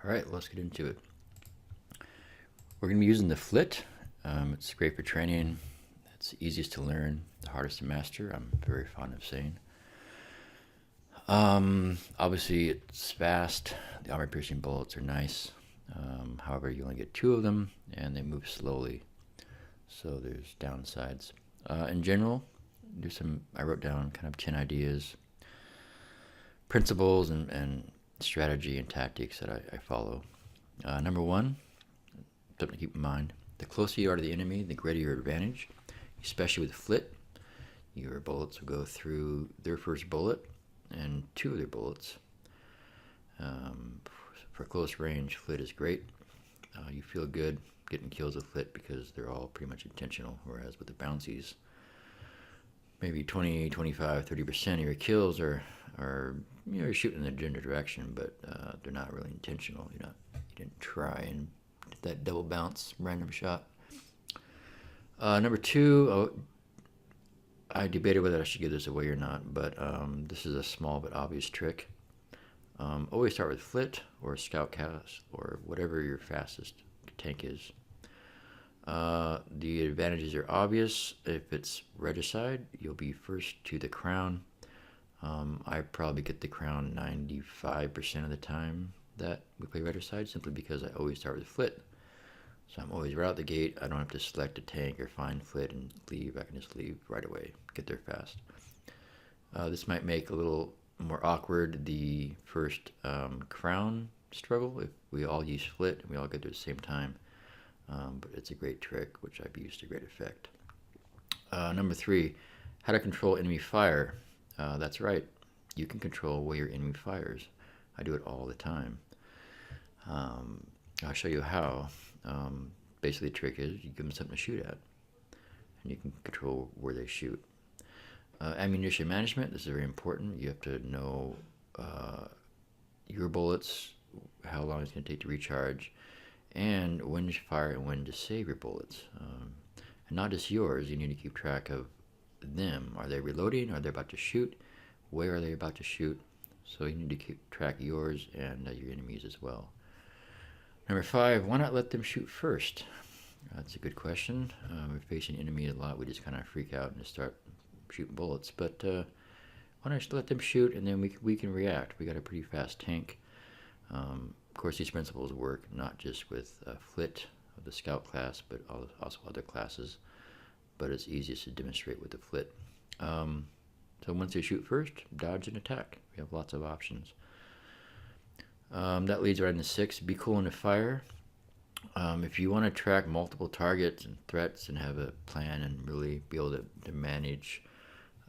All right, let's get into it. We're going to be using the Flit. It's great for training. It's the easiest to learn, the hardest to master. I'm very fond of saying. Obviously, it's fast. The armor-piercing bullets are nice. However, you only get 2 of them, and they move slowly. So there's downsides. In general, I wrote down kind of 10 ideas, principles, and strategy and tactics that I follow. Number 1, something to keep in mind: the closer you are to the enemy, the greater your advantage. Especially with Flit, your bullets will go through their first bullet and 2 of their bullets. For close range, Flit is great. You feel good getting kills with Flit because they're all pretty much intentional, whereas with the bouncies, maybe 20, 25, 30% of your kills are you're shooting in a general direction, but they're not really intentional. You didn't try and get that double bounce random shot. Number 2, I debated whether I should give this away or not, but this is a small but obvious trick. Always start with Flit or Scout Cast or whatever your fastest tank is. The advantages are obvious. If it's regicide, you'll be first to the crown. I probably get the crown 95% of the time that we play regicide, simply because I always start with Flit. So I'm always right out the gate. I don't have to select a tank or find Flit and leave. I can just leave right away, get there fast. This might make a little more awkward the first crown struggle if we all use Flit and we all get there at the same time. But it's a great trick, which I've used to great effect. Number 3, how to control enemy fire. That's right, you can control where your enemy fires. I do it all the time. I'll show you how. Basically, the trick is you give them something to shoot at, and you can control where they shoot. Ammunition management, this is very important. You have to know your bullets, how long it's going to take to recharge, and when to fire and when to save your bullets. And not just yours, you need to keep track of them. Are they reloading? Are they about to shoot? Where are they about to shoot? So you need to keep track of yours and your enemies as well. Number 5, why not let them shoot first? That's a good question. We're facing enemies a lot. We just kind of freak out and just start shooting bullets. But why not just let them shoot, and then we can react. We got a pretty fast tank. Of course, these principles work not just with Flit of the Scout class, but also other classes. But it's easiest to demonstrate with the Flit. So once they shoot first, dodge and attack. We have lots of options. That leads right into 6, be cool in the fire. If you want to track multiple targets and threats and have a plan and really be able to manage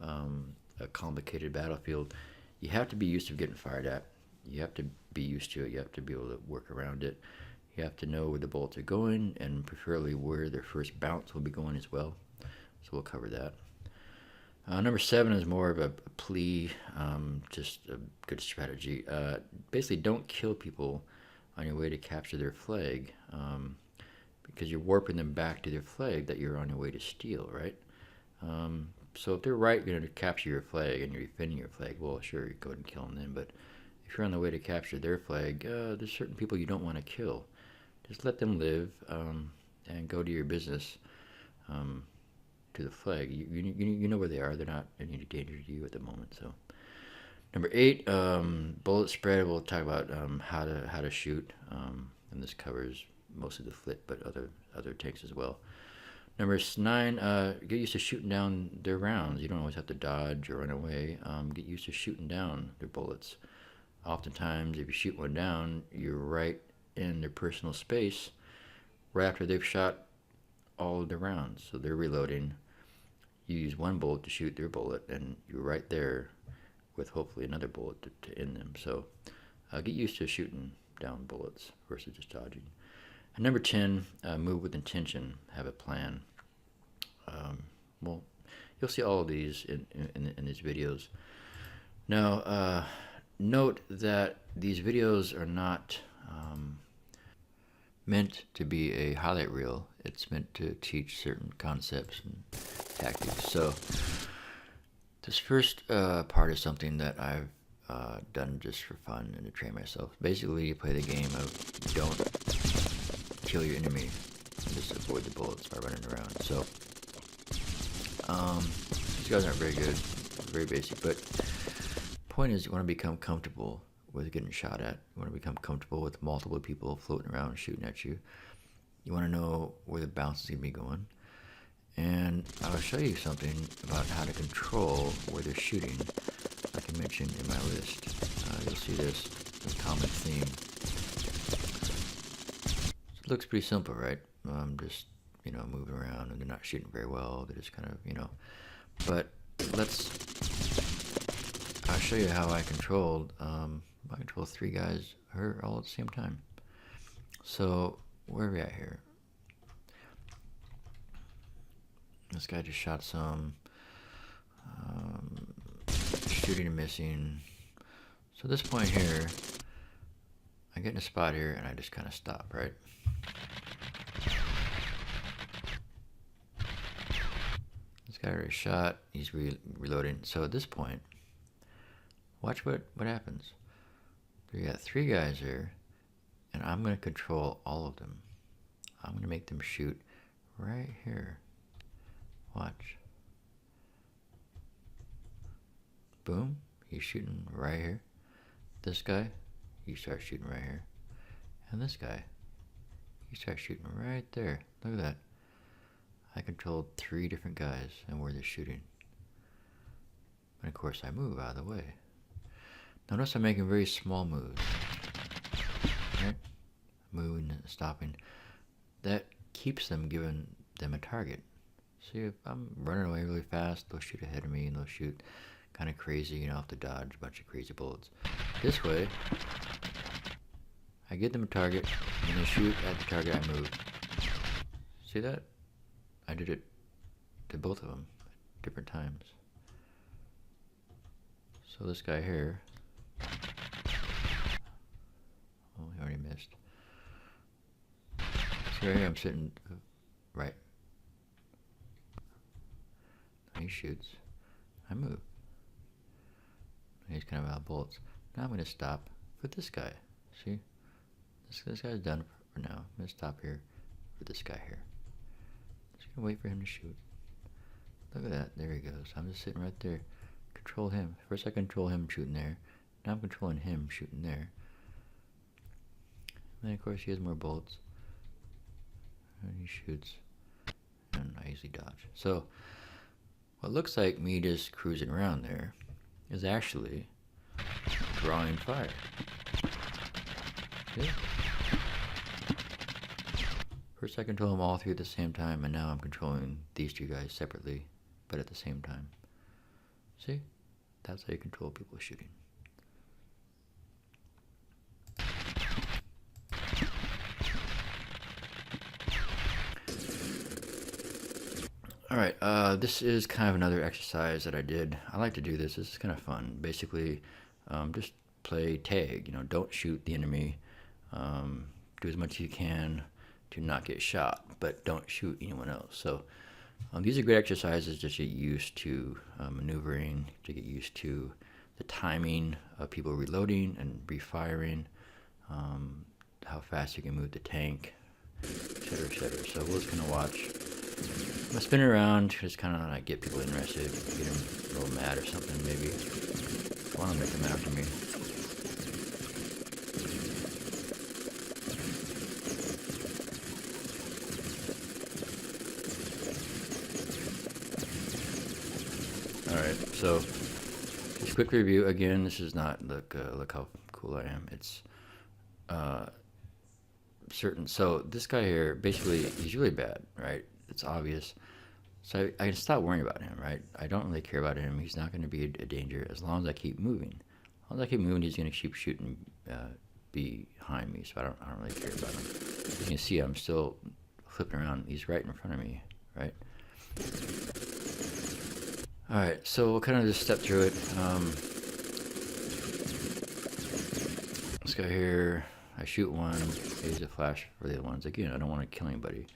a complicated battlefield, you have to be used to getting fired at. You have to be used to it. You have to be able to work around it. You have to know where the bullets are going, and preferably where their first bounce will be going as well. So we'll cover that. Number 7 is more of a plea, just a good strategy. Basically, don't kill people on your way to capture their flag, because you're warping them back to their flag that you're on your way to steal, right? So if they're right going to capture your flag and you're defending your flag, well, sure, you go ahead and kill them then. But if you're on the way to capture their flag, there's certain people you don't want to kill. Just let them live and go to your business. To the flag. You know where they are. They're not any danger to you at the moment. So, number 8, bullet spread. We'll talk about how to shoot, and this covers most of the Flit, but other tanks as well. Number 9, get used to shooting down their rounds. You don't always have to dodge or run away. Get used to shooting down their bullets. Oftentimes, if you shoot one down, you're right in their personal space right after they've shot all of the rounds. So they're reloading. You use one bullet to shoot their bullet, and you're right there with hopefully another bullet to end them. So get used to shooting down bullets versus just dodging. And number 10, move with intention. Have a plan. Well, you'll see all of these in these videos. Now, note that these videos are not meant to be a highlight reel. It's meant to teach certain concepts and tactics. So this first part is something that I've done just for fun and to train myself. Basically, you play the game of don't kill your enemy, just avoid the bullets by running around. So, these guys aren't very good, very basic, but point is you want to become comfortable with getting shot at. You want to become comfortable with multiple people floating around shooting at you. You want to know where the bounce is going to be going. And I'll show you something about how to control where they're shooting, like I mentioned in my list. You'll see this common theme. So it looks pretty simple, right? Just, moving around, and they're not shooting very well. They're just kind of, But I'll show you how I controlled 3 guys all at the same time. So, where are we at here? This guy just shot some, shooting and missing. So this point here, I get in a spot here and I just kind of stop, right? This guy already shot, he's reloading. So at this point, watch what happens. We got 3 guys here, and I'm going to control all of them. I'm going to make them shoot right here. Watch. Boom. He's shooting right here. This guy, he starts shooting right here. And this guy, he starts shooting right there. Look at that. I controlled 3 different guys and where they're shooting. And of course I move out of the way. Notice I'm making very small moves. Right? Moving and stopping. That keeps them, giving them a target. See, if I'm running away really fast, they'll shoot ahead of me, and they'll shoot kind of crazy, I have to dodge a bunch of crazy bullets. This way, I get them a target, and they shoot at the target I move. See that? I did it to both of them at different times. So this guy here, oh, he already missed. So right here I'm sitting right. He shoots. I move. He's kind of out of bullets. Now I'm going to stop with this guy. See? This guy's done for now. I'm going to stop here for this guy here. Just going to wait for him to shoot. Look at that. There he goes. I'm just sitting right there. Control him. First I control him shooting there. Now I'm controlling him shooting there. And then of course he has more bullets. And he shoots. And I easily dodge. So, what looks like me just cruising around there is actually drawing fire. See? First I control them all 3 at the same time, and now I'm controlling these 2 guys separately, but at the same time. See? That's how you control people shooting. Alright, this is kind of another exercise that I did. I like to do this. This is kind of fun. Basically, just play tag. Don't shoot the enemy. Do as much as you can to not get shot, but don't shoot anyone else. So these are great exercises just to get used to maneuvering, to get used to the timing of people reloading and refiring, how fast you can move the tank, etc., etc. So we're just going to watch. I'm gonna spin it around, just kind of like get people interested, get them a little mad or something, maybe. I want to make them after me. Alright, so just quick review. Again, this is not look how cool I am. It's certain. So this guy here, basically, he's really bad, right? It's obvious. So I can stop worrying about him, right? I don't really care about him. He's not going to be a danger as long as I keep moving. As long as I keep moving, he's going to keep shooting behind me. So I don't really care about him. You can see I'm still flipping around. He's right in front of me, right? All right, so we'll kind of just step through it. This guy here, I shoot one. Here's a flash for the other ones. Again, I don't want to kill anybody.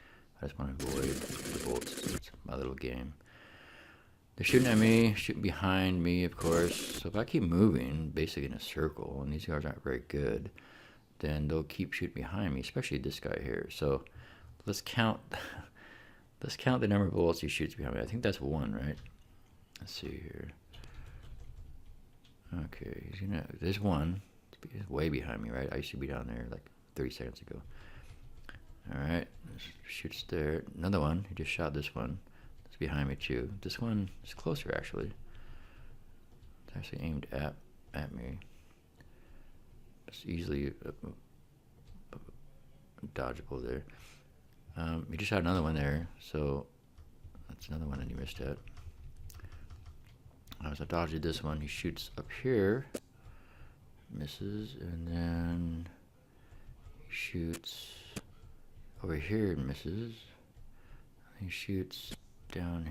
I just want to avoid the bullets. It's my little game. They're shooting at me, shooting behind me, of course. So if I keep moving, basically in a circle, and these guys aren't very good, then they'll keep shooting behind me, especially this guy here. So let's count. Let's count the number of bullets he shoots behind me. I think that's one, right? Let's see here. Okay, there's one. He's way behind me, right? I used to be down there like 30 seconds ago. All right, shoots there. Another one. He just shot this one. It's behind me too. This one is closer actually. It's actually aimed at me. It's easily dodgeable there. He just shot another one there, so that's another one that he missed at. As I dodged this one, he shoots up here, misses, and then he shoots over here and misses. He shoots down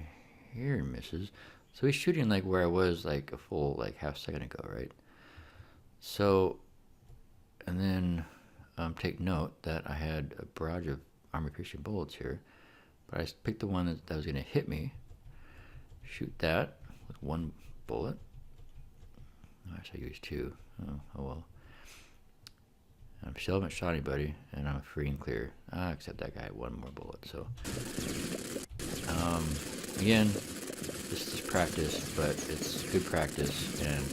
here and misses. So he's shooting like where I was like a full like half second ago, right? So, and then take note that I had a barrage of armor-piercing bullets here, but I picked the one that was going to hit me. Shoot that with one bullet. Actually, I used two. Oh well. I still haven't shot anybody, and I'm free and clear. Except that guy had one more bullet. So, again, this is practice, but it's good practice, and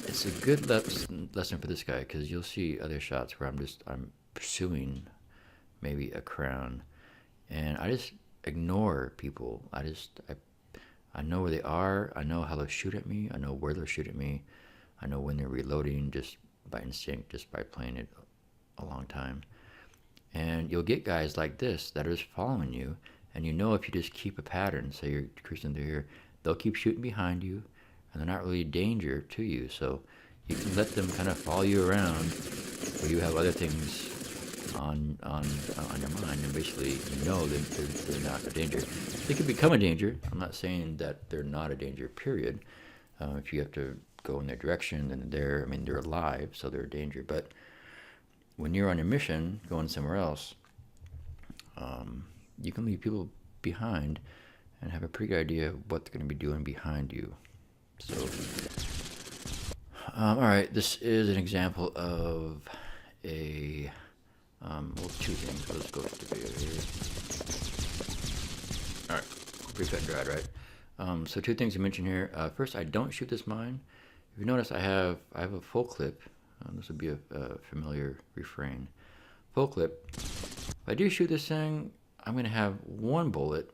it's a good lesson for this guy, because you'll see other shots where I'm pursuing maybe a crown, and I just ignore people. I know where they are. I know how they'll shoot at me. I know where they'll shoot at me. I know when they're reloading, just by instinct, just by playing it a long time. And you'll get guys like this that are just following you, and you know if you just keep a pattern, say you're cruising through here, they'll keep shooting behind you, and they're not really a danger to you. So you can let them kind of follow you around, where you have other things on your mind, and basically you know they're not a danger. They can become a danger. I'm not saying that they're not a danger, period. If you have to go in their direction, then they're alive, so they're a danger. But when you're on a mission going somewhere else, you can leave people behind and have a pretty good idea of what they're going to be doing behind you. So all right, this is an example of a two things. Let's go to the video here. All right, pretty cut and dried, right? So two things to mention here. First, I don't shoot this mine. If you notice, I have a full clip. This would be a familiar refrain. Full clip. If I do shoot this thing, I'm going to have one bullet,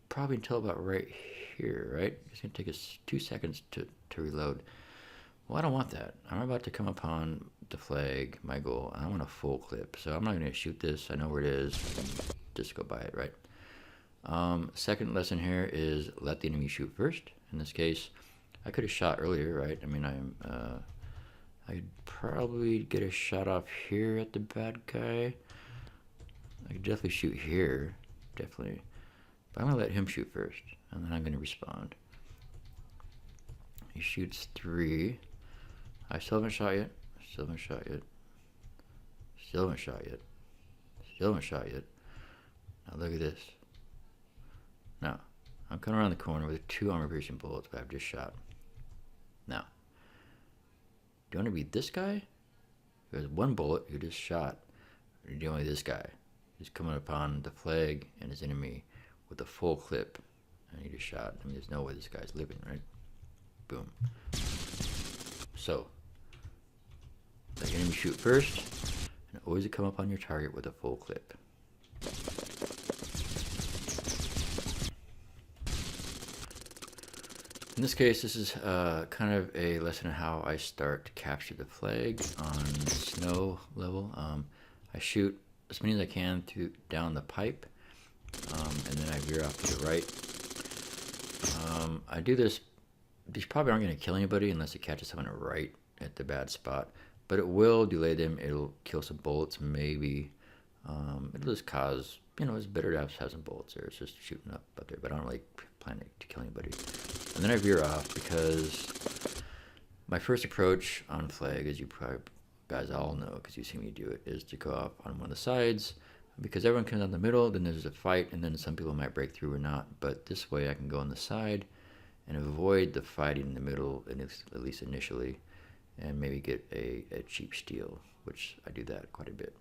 probably until about right here, right? It's going to take us 2 seconds to reload. Well, I don't want that. I'm about to come upon the flag, my goal. I want a full clip, so I'm not going to shoot this. I know where it is. Just go by it, right? Second lesson here is let the enemy shoot first. In this case, I could have shot earlier, right? I mean, I'd probably get a shot off here at the bad guy. I could definitely shoot here, definitely. But I'm going to let him shoot first, and then I'm going to respond. He shoots 3. I still haven't shot yet. Still haven't shot yet. Still haven't shot yet. Still haven't shot yet. Now look at this. Now, I'm coming around the corner with 2 armor-piercing bullets, but I've just shot. Now, do you want to be this guy? Who has 1 bullet who just shot? Or do you want to be this guy who's coming upon the flag and his enemy with a full clip and he just shot? I mean, there's no way this guy's living, right? Boom. So, let your enemy shoot first, and always come up on your target with a full clip. In this case, this is kind of a lesson on how I start to capture the flag on snow level. I shoot as many as I can down the pipe, and then I veer off to the right. I do this. These probably aren't going to kill anybody unless it catches someone right at the bad spot, but it will delay them. It'll kill some bullets, maybe. It'll just cause, it's better to have some bullets there. It's just shooting up there, but I don't really plan to kill anybody. And then I veer off because my first approach on flag, as you probably guys all know because you see me do it, is to go off on one of the sides, because everyone comes down the middle, then there's a fight, and then some people might break through or not. But this way I can go on the side and avoid the fighting in the middle, at least initially, and maybe get a cheap steal, which I do that quite a bit.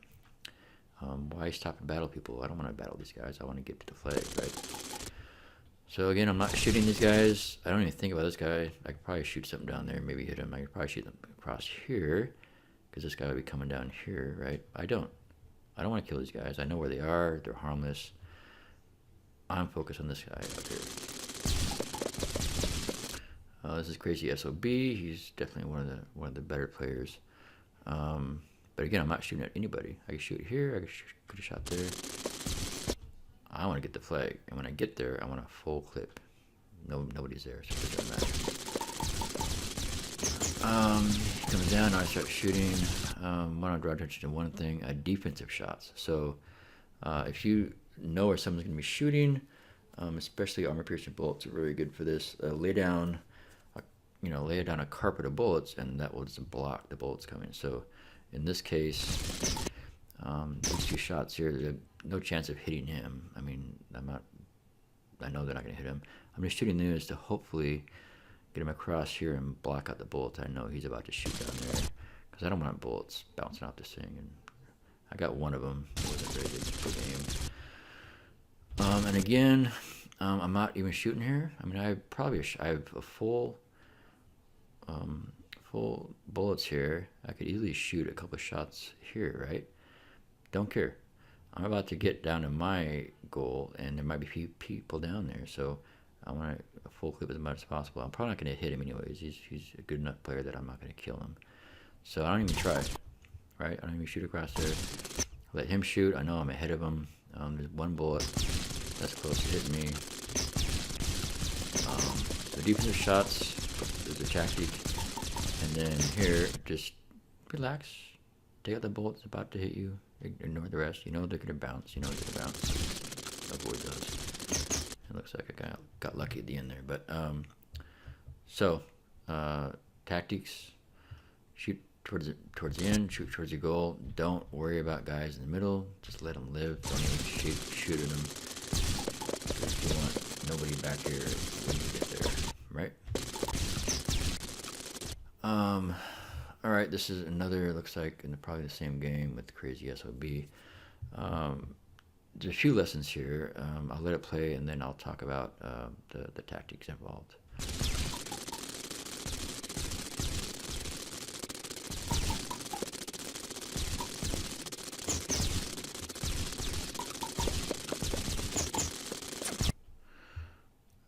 Why stop and battle people? I don't want to battle these guys. I want to get to the flag, right? So again, I'm not shooting these guys. I don't even think about this guy. I could probably shoot something down there, maybe hit him. I could probably shoot them across here, because this guy would be coming down here, right? I don't want to kill these guys. I know where they are. They're harmless. I'm focused on this guy up here. This is Crazy SOB. He's definitely one of the better players. But again, I'm not shooting at anybody. I can shoot here. I could have shot there. I want to get the flag, and when I get there, I want a full clip. Nobody's there, so it doesn't matter. He comes down. I start shooting. Want to draw attention to one thing: defensive shots. So if you know where someone's going to be shooting, especially armor-piercing bullets are very good for this. Lay down a carpet of bullets, and that will just block the bullets coming. So in this case, these two shots here, there's no chance of hitting him. I mean, I know they're not going to hit him. I'm just shooting these to hopefully get him across here and block out the bullets I know he's about to shoot down there, because I don't want bullets bouncing off this thing. And I got one of them. It wasn't very good aim. And again, I'm not even shooting here. I mean, I have a full bullets here. I could easily shoot a couple shots here, right? Don't care. I'm about to get down to my goal, and there might be people down there, so I want a full clip as much as possible. I'm probably not going to hit him anyways. He's a good enough player that I'm not going to kill him. So I don't even try, right? I don't even shoot across there. Let him shoot. I know I'm ahead of him. There's one bullet that's close to hitting me. So defensive shots is a tactic. And then here, just relax. Take out the bullet that's about to hit you. Ignore the rest. You know they're going to bounce. Avoid those. It looks like I got lucky at the end there. But, tactics. Shoot towards the end. Shoot towards your goal. Don't worry about guys in the middle. Just let them live. Don't even shoot at them. Because you want nobody back here when you get there. Right? Alright, this is another, looks like, probably the same game with Crazy SOB. There's a few lessons here. I'll let it play, and then I'll talk about the tactics involved.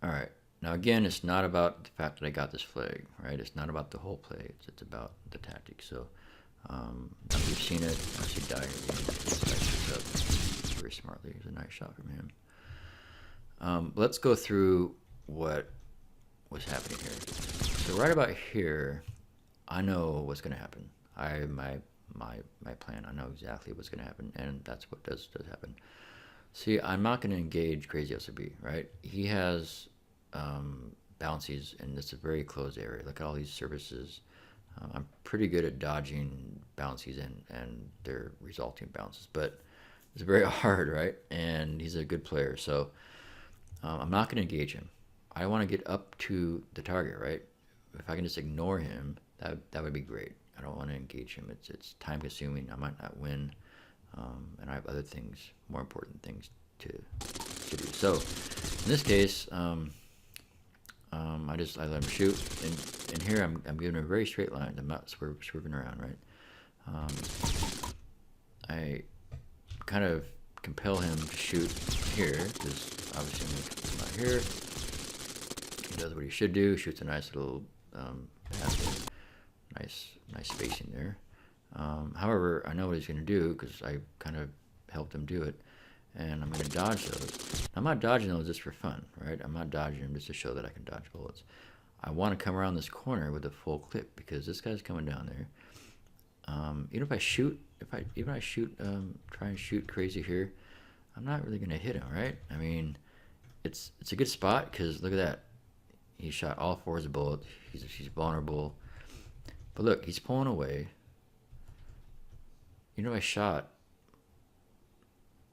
Alright. Now again, it's not about the fact that I got this flag, right? It's not about the whole play. It's about the tactics. So we've seen it. I see Dyer up very smartly. It was a nice shot from him. Let's go through what was happening here. So right about here, I know what's going to happen. My plan. I know exactly what's going to happen, and that's what does happen. See, I'm not going to engage Crazy SOB, right? He has bouncies, and it's a very closed area. Look at all these surfaces. I'm pretty good at dodging bouncies and their resulting bounces, but it's very hard, right? And he's a good player, so I'm not going to engage him. I want to get up to the target, right? If I can just ignore him, that would be great. I don't want to engage him. It's time consuming. I might not win, and I have other things, more important things to do. So in this case, I let him shoot, and here I'm giving him a very straight line. I'm not swerving around, right? I kind of compel him to shoot here, because obviously I'm going to come out here. He does what he should do. Shoots a nice little, has a nice spacing there. However, I know what he's going to do, because I kind of helped him do it, and I'm going to dodge those. I'm not dodging those just for fun, right? I'm not dodging them just to show that I can dodge bullets. I want to come around this corner with a full clip, because this guy's coming down there. Even if I shoot, try and shoot Crazy here, I'm not really going to hit him, right? I mean, it's a good spot, because look at that. He shot all four of his bullets. He's vulnerable. But look, he's pulling away. You know, I shot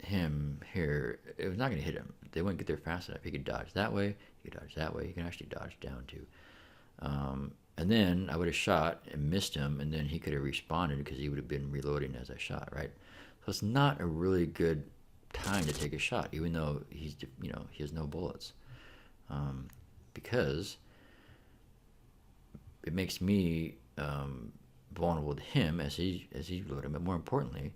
him here, it was not going to hit him. They wouldn't get there fast enough. He could dodge that way. He could dodge that way. He can actually dodge down too. And then I would have shot and missed him, and then he could have responded because he would have been reloading as I shot, right? So it's not a really good time to take a shot, even though he's, he has no bullets, because it makes me vulnerable to him as he's reloading. But more importantly,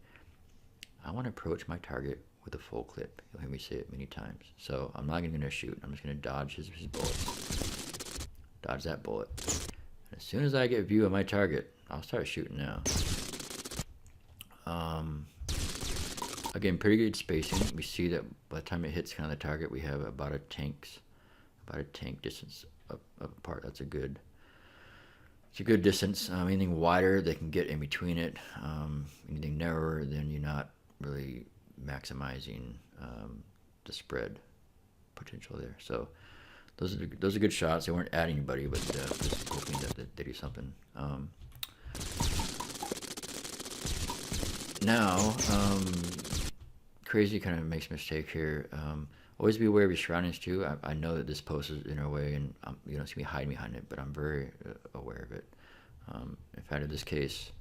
I want to approach my target with a full clip. You'll hear me say it many times. So I'm not even going to shoot. I'm just going to dodge his bullets. Dodge that bullet. And as soon as I get a view of my target, I'll start shooting now. Again, pretty good spacing. We see that by the time it hits kind of the target, we have about a tank distance apart. It's a good distance. Anything wider, they can get in between it. Anything narrower, then you're not really maximizing the spread potential there. So those are good shots. They weren't at anybody, but just hoping that they do something. Now, Crazy kind of makes a mistake here. Always be aware of your surroundings too. I know that this post is in our way, and you don't see me hiding behind it, but I'm very aware of it. In fact, in this case,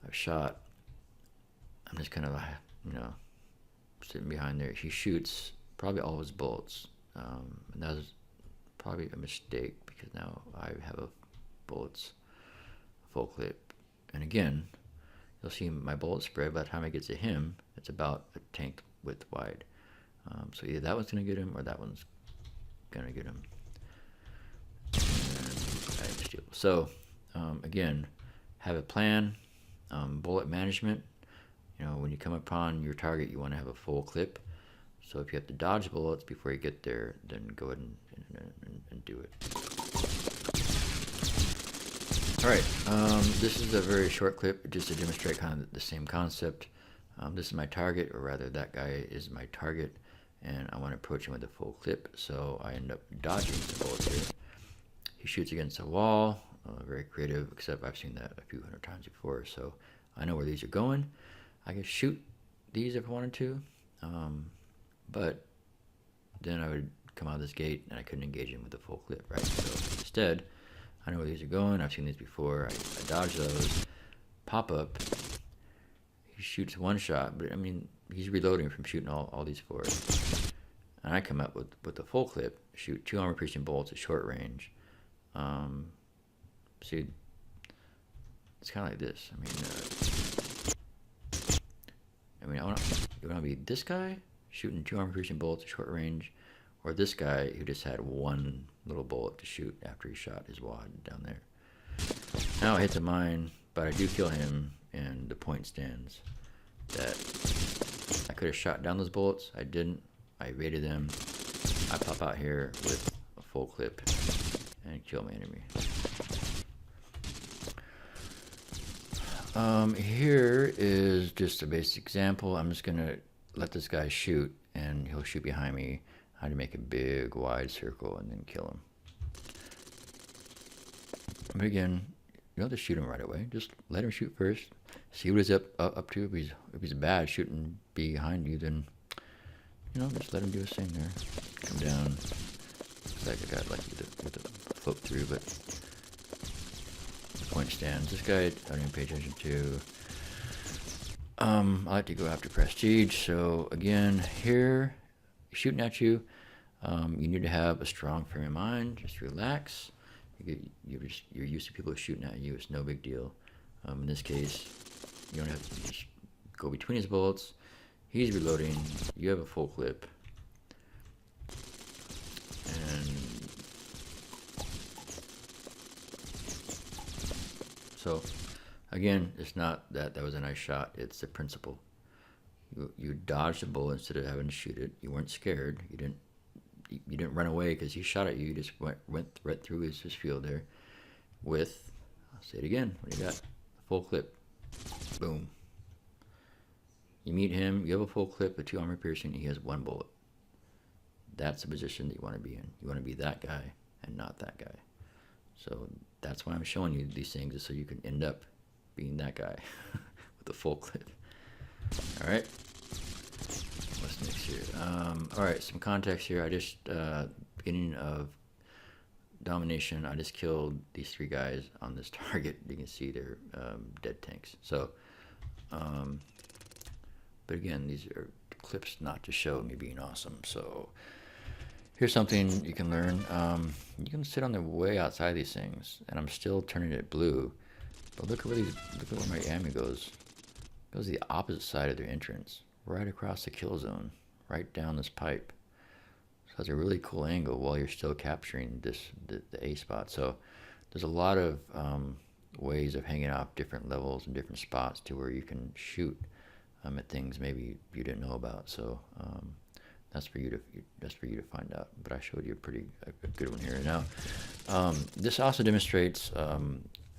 I've shot. I'm just kind of, sitting behind there. He shoots probably all his bullets, and that was probably a mistake because now I have bullets, full clip, and again, you'll see my bullet spread. By the time I get to him, it's about a tank width wide. So either that one's going to get him or that one's going to get him. So again, have a plan. Bullet management. When you come upon your target, you want to have a full clip. So if you have to dodge bullets before you get there, then go ahead and do it. All right, this is a very short clip just to demonstrate kind of the same concept. This is my target, or rather that guy is my target, and I want to approach him with a full clip, so I end up dodging the bullets here. He shoots against a wall, very creative, except I've seen that a few hundred times before, so I know where these are going. I could shoot these if I wanted to, but then I would come out of this gate and I couldn't engage him with a full clip, right? So instead, I know where these are going. I've seen these before. I dodge those, pop up. He shoots one shot, but he's reloading from shooting all these four. And I come up with a full clip, shoot 2 armor-piercing bullets at short range. See, it's kind of like this. You want to be this guy shooting 2 armor-piercing bullets at short range, or this guy who just had one little bullet to shoot after he shot his wad down there. Now I hit the mine, but I do kill him, and the point stands that I could have shot down those bullets. I didn't. I evaded them. I pop out here with a full clip and kill my enemy. Here is just a basic example. I'm just gonna let this guy shoot, and he'll shoot behind me. How to make a big wide circle and then kill him. But again, you don't have to shoot him right away. Just let him shoot first. See what he's up to. If he's bad shooting behind you, then just let him do his thing there. Come down. Like I got lucky with the float through, but the point stands. This guy I don't even pay attention to. I like to go after prestige. So again, here, shooting at you, you need to have a strong frame of mind. Just relax. You're used to people shooting at you. It's no big deal. In this case, you don't have to just go between his bullets. He's reloading. You have a full clip. And so, again, it's not that was a nice shot. It's the principle. You dodged the bullet instead of having to shoot it. You weren't scared. You didn't run away because he shot at you. You just went right through his field there with, I'll say it again, what do you got? Full clip. Boom. You meet him, you have a full clip with 2 armor piercing, he has 1 bullet. That's the position that you want to be in. You want to be that guy and not that guy. So that's why I'm showing you these things, is so you can end up being that guy with a full clip. All right. mix here. All right, some context here. I just beginning of domination. I just killed these 3 guys on this target. You can see they're dead tanks. So, but again, these are clips not to show me being awesome. So here's something you can learn. You can sit on the way outside these things, and I'm still turning it blue. But look at where my ammo goes. It goes the opposite side of their entrance, right across the kill zone, right down this pipe. So that's a really cool angle while you're still capturing the A spot. So there's a lot of ways of hanging off different levels and different spots to where you can shoot at things maybe you didn't know about. So that's for you to find out. But I showed you a good one here. Now this also demonstrates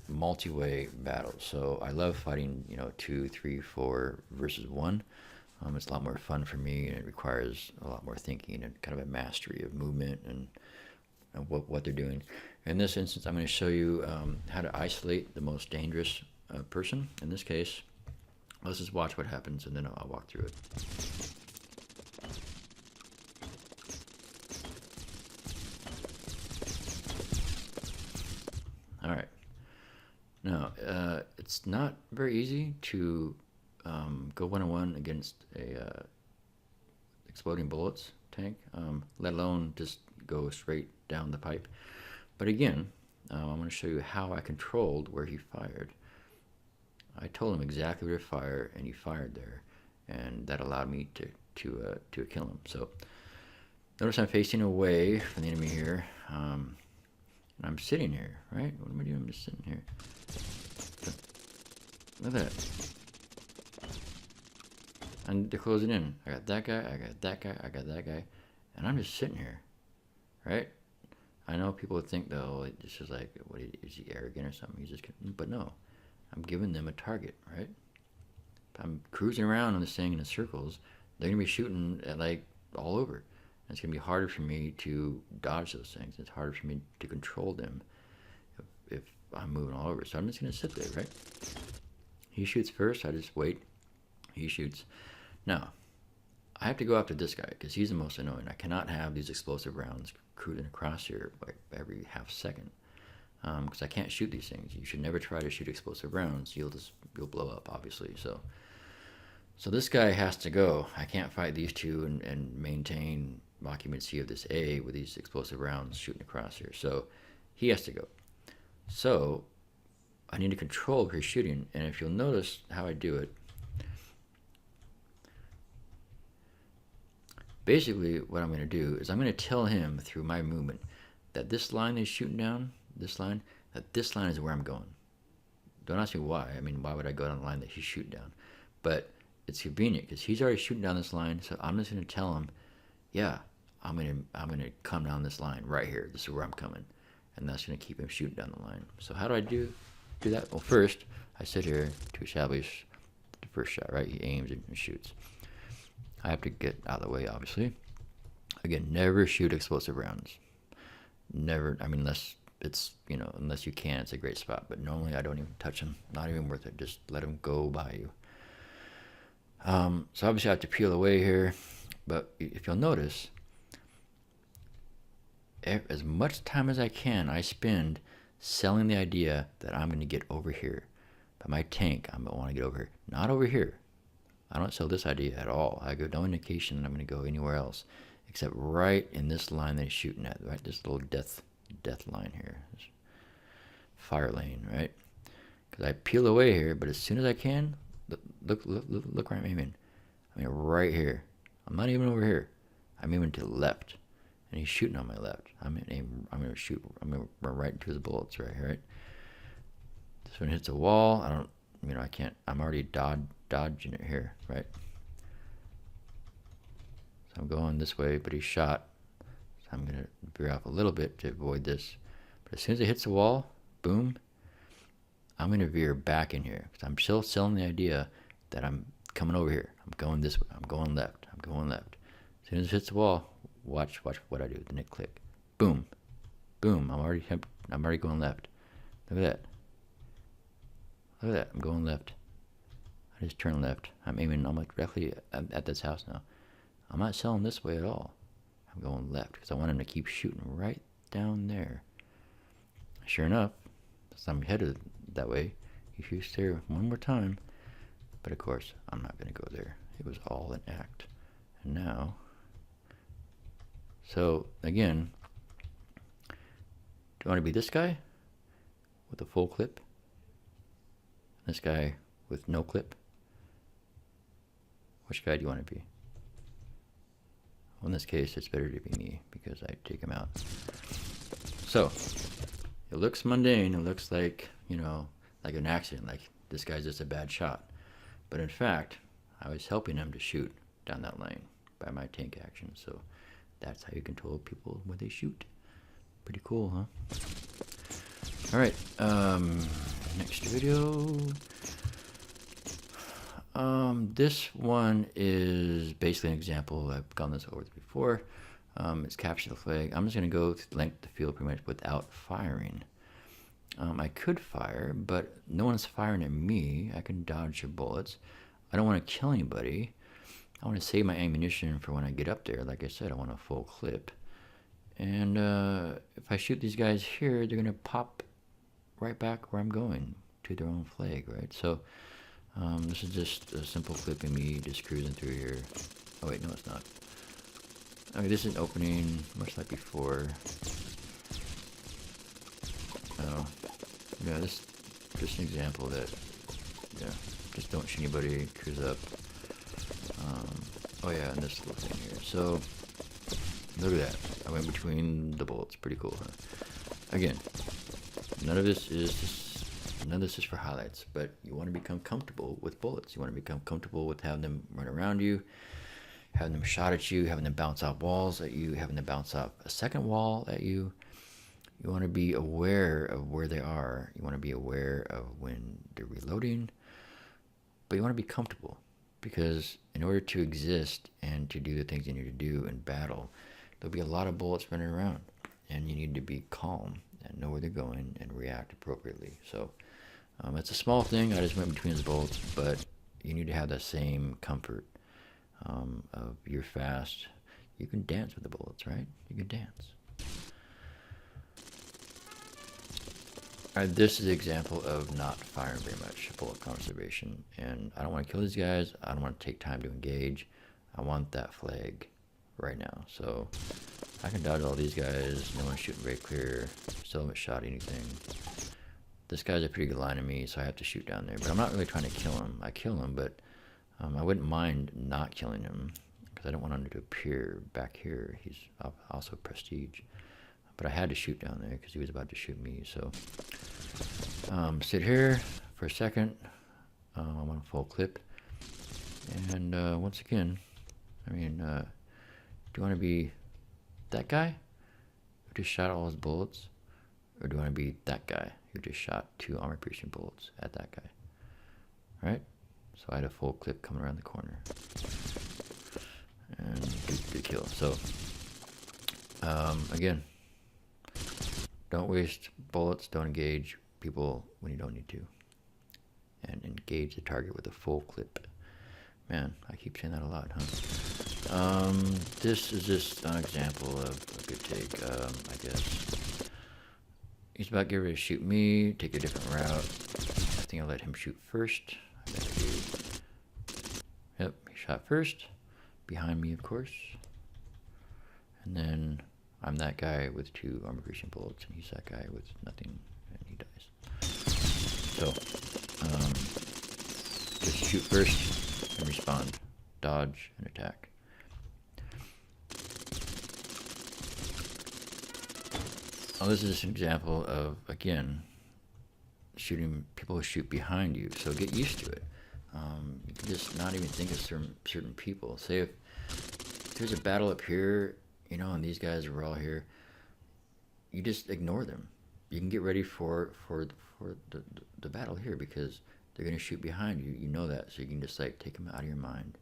multi-way battles. So I love fighting 2, 3, 4 versus 1. It's a lot more fun for me, and it requires a lot more thinking and kind of a mastery of movement and what they're doing. In this instance, I'm going to show you how to isolate the most dangerous person. In this case, let's just watch what happens, and then I'll walk through it. All right. Now, it's not very easy to go one-on-one against a exploding bullets tank, let alone just go straight down the pipe. But again, I'm going to show you how I controlled where he fired. I told him exactly where to fire, and he fired there, and that allowed me to kill him. So notice I'm facing away from the enemy here, and I'm sitting here, right? What am I doing? I'm just sitting here. Look at that. And they're closing in. I got that guy, I got that guy, I got that guy, and I'm just sitting here, right? I know people would think, though, it's just like, what is he arrogant or something? He's just, but no, I'm giving them a target, right? If I'm cruising around on this thing in circles, they're gonna be shooting at like all over. And it's gonna be harder for me to dodge those things. It's harder for me to control them if I'm moving all over. So I'm just gonna sit there, right? He shoots first. I just wait. He shoots. Now, I have to go after this guy because he's the most annoying. I cannot have these explosive rounds cruising across here like every half second because I can't shoot these things. You should never try to shoot explosive rounds. You'll blow up, obviously. So this guy has to go. I can't fight these two and maintain occupancy of this A with these explosive rounds shooting across here. So he has to go. So I need to control where he's shooting, and if you'll notice how I do it, basically what I'm going to do is I'm going to tell him through my movement that this line he's shooting down, this line is where I'm going. Don't ask me why. I mean, why would I go down the line that he's shooting down? But it's convenient because he's already shooting down this line, so I'm just going to tell him, yeah, I'm going to come down this line right here. This is where I'm coming, and that's going to keep him shooting down the line. So how do I do that? Well, first I sit here to establish the first shot. Right, he aims and shoots. I have to get out of the way, obviously. Again, never shoot explosive rounds. Never. I mean, unless it's unless you can, it's a great spot. But normally, I don't even touch them. Not even worth it. Just let them go by you. So obviously, I have to peel away here. But if you'll notice, as much time as I can, I spend selling the idea that I'm going to get over here. By my tank, I want to get over here, not over here. I don't sell this idea at all. I give no indication that I'm going to go anywhere else except right in this line that he's shooting at, right? This little death line here, this fire lane, right? Because I peel away here, but as soon as I can, look where I'm aiming. I mean, right here. I'm not even over here. I'm aiming to the left, and he's shooting on my left. I'm going to shoot. I'm going to run right into his bullets right here, right? This one hits a wall. I can't. I'm already dodging it here, right? So I'm going this way, but he's shot. So I'm going to veer off a little bit to avoid this. But as soon as it hits the wall, boom, I'm going to veer back in here. Because I'm still selling the idea that I'm coming over here. I'm going this way. I'm going left. I'm going left. As soon as it hits the wall, watch what I do. Then it click. Boom. Boom. I'm already going left. Look at that. Look at that. I'm going left. I just turn left. I'm aiming almost directly at this house now. I'm not selling this way at all. I'm going left because I want him to keep shooting right down there. Sure enough, as I'm headed that way, he shoots there one more time. But of course, I'm not going to go there. It was all an act. And now, so again, do you want to be this guy with a full clip? This guy with no clip? Which guy do you want to be? Well, in this case, it's better to be me because I take him out. So, it looks mundane. It looks like, you know, like an accident, like this guy's just a bad shot. But in fact, I was helping him to shoot down that lane by my tank action. So that's how you control people when they shoot. Pretty cool, huh? All right, next video. This one is basically an example. I've gone this over before. It's capture the flag. I'm just going to go length the field pretty much without firing. I could fire, but no one's firing at me. I can dodge your bullets. I don't want to kill anybody. I want to save my ammunition for when I get up there. Like I said, I want a full clip. And if I shoot these guys here, they're going to pop right back where I'm going, to their own flag, right? So this is just a simple clip of me just cruising through here. Oh wait, no it's not. Okay, this is an opening, much like before. Oh, yeah, this just an example that, yeah, just don't shoot anybody, cruise up. Oh yeah, and this little thing here. So, look at that. I went between the bullets. Pretty cool, huh? Again, none of this is for highlights, but you want to become comfortable with bullets. You want to become comfortable with having them run around you, having them shot at you, having them bounce off walls at you, having them bounce off a second wall at you. You want to be aware of where they are. You want to be aware of when they're reloading, but you want to be comfortable, because in order to exist and to do the things you need to do in battle, there'll be a lot of bullets running around, and you need to be calm and know where they're going and react appropriately. So it's a small thing. I just went between the bullets, but you need to have that same comfort of you're fast. You can dance with the bullets, right? You can dance. This is an example of not firing very much, bullet conservation. And I don't want to kill these guys. I don't want to take time to engage. I want that flag right now. So I can dodge all these guys. No one's shooting very clear. Still haven't shot anything. This guy's a pretty good line of me, so I have to shoot down there. But I'm not really trying to kill him. I kill him, but I wouldn't mind not killing him, because I don't want him to appear back here. He's also prestige. But I had to shoot down there because he was about to shoot me. So sit here for a second. I want a full clip. And once again, I mean, do you want to be that guy who just shot all his bullets? Or do you want to be that guy who just shot 2 armor-piercing bullets at that guy? Right? So I had a full clip coming around the corner. And good kill. So, again, don't waste bullets, don't engage people when you don't need to. And engage the target with a full clip. Man, I keep saying that a lot, huh? This is just an example of a good take, I guess. He's about to get ready to shoot me, take a different route. I think I'll let him shoot first. Yep, he shot first. Behind me, of course. And then I'm that guy with 2 armor-piercing bullets, and he's that guy with nothing, and he dies. So, just shoot first and respond. Dodge and attack. Oh, this is just an example of, again, shooting people who shoot behind you. So get used to it. You can just not even think of certain people. Say if there's a battle up here, you know, and these guys are all here, you just ignore them. You can get ready for the battle here, because they're going to shoot behind you. You know that, so you can just like take them out of your mind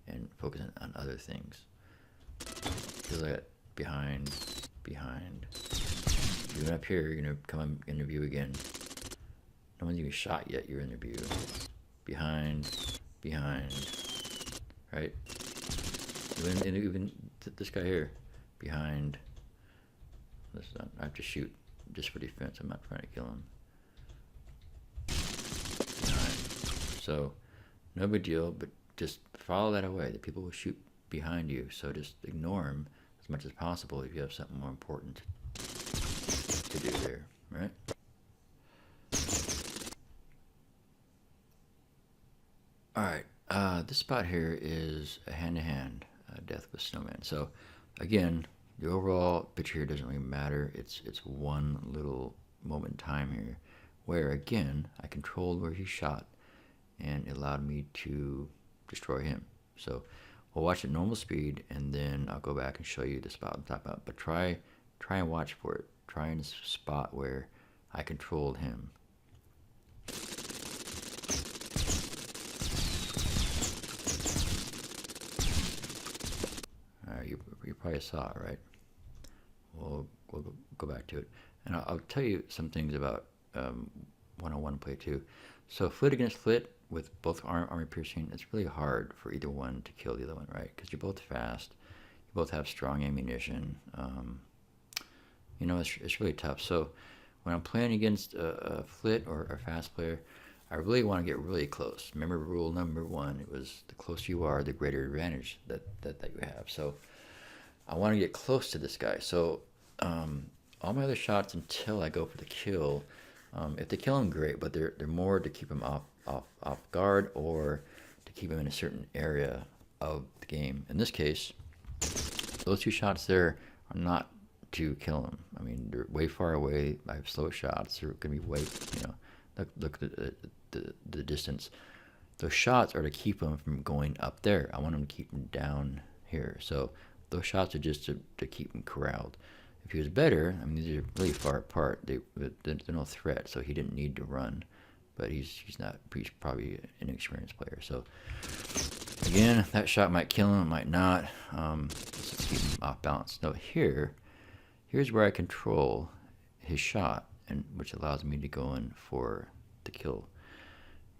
and focus on other things. Feel that behind. You're up here, you're going to come into view again. No one's even shot yet, you're in the view. Behind, right? Even this guy here, behind. I have to shoot just for defense. I'm not trying to kill him. So, no big deal, but just follow that away. The people will shoot behind you, so just ignore them as much as possible if you have something more important to do there, right? Alright, this spot here is a hand-to-hand death with snowman. So, again, the overall picture here doesn't really matter. It's one little moment in time here where, again, I controlled where he shot and it allowed me to destroy him. So we'll watch at normal speed and then I'll go back and show you the spot I'm talking about. But try and watch for it. Try and spot where I controlled him. You probably saw it, right? We'll go back to it. And I'll tell you some things about one-on-one play too. So flit against flit with both armor piercing, it's really hard for either one to kill the other one, right? Because you're both fast, you both have strong ammunition. You know, it's really tough. So when I'm playing against a flit or a fast player, I really want to get really close. Remember rule number 1, it was the closer you are, the greater advantage that you have. So I want to get close to this guy. So all my other shots until I go for the kill, if they kill him, great, but they're more to keep him off guard or to keep him in a certain area of the game. In this case, those 2 shots there are not to kill him. I mean, they're way far away. I have slow shots. They're going to be way, you know, look at the distance. Those shots are to keep him from going up there. I want him to keep him down here. So those shots are just to keep him corralled. If he was better, I mean, these are really far apart. They're no threat, so he didn't need to run. But he's probably an inexperienced player. So again, that shot might kill him, it might not. Just keep him off balance. Now here's where I control his shot, and which allows me to go in for the kill.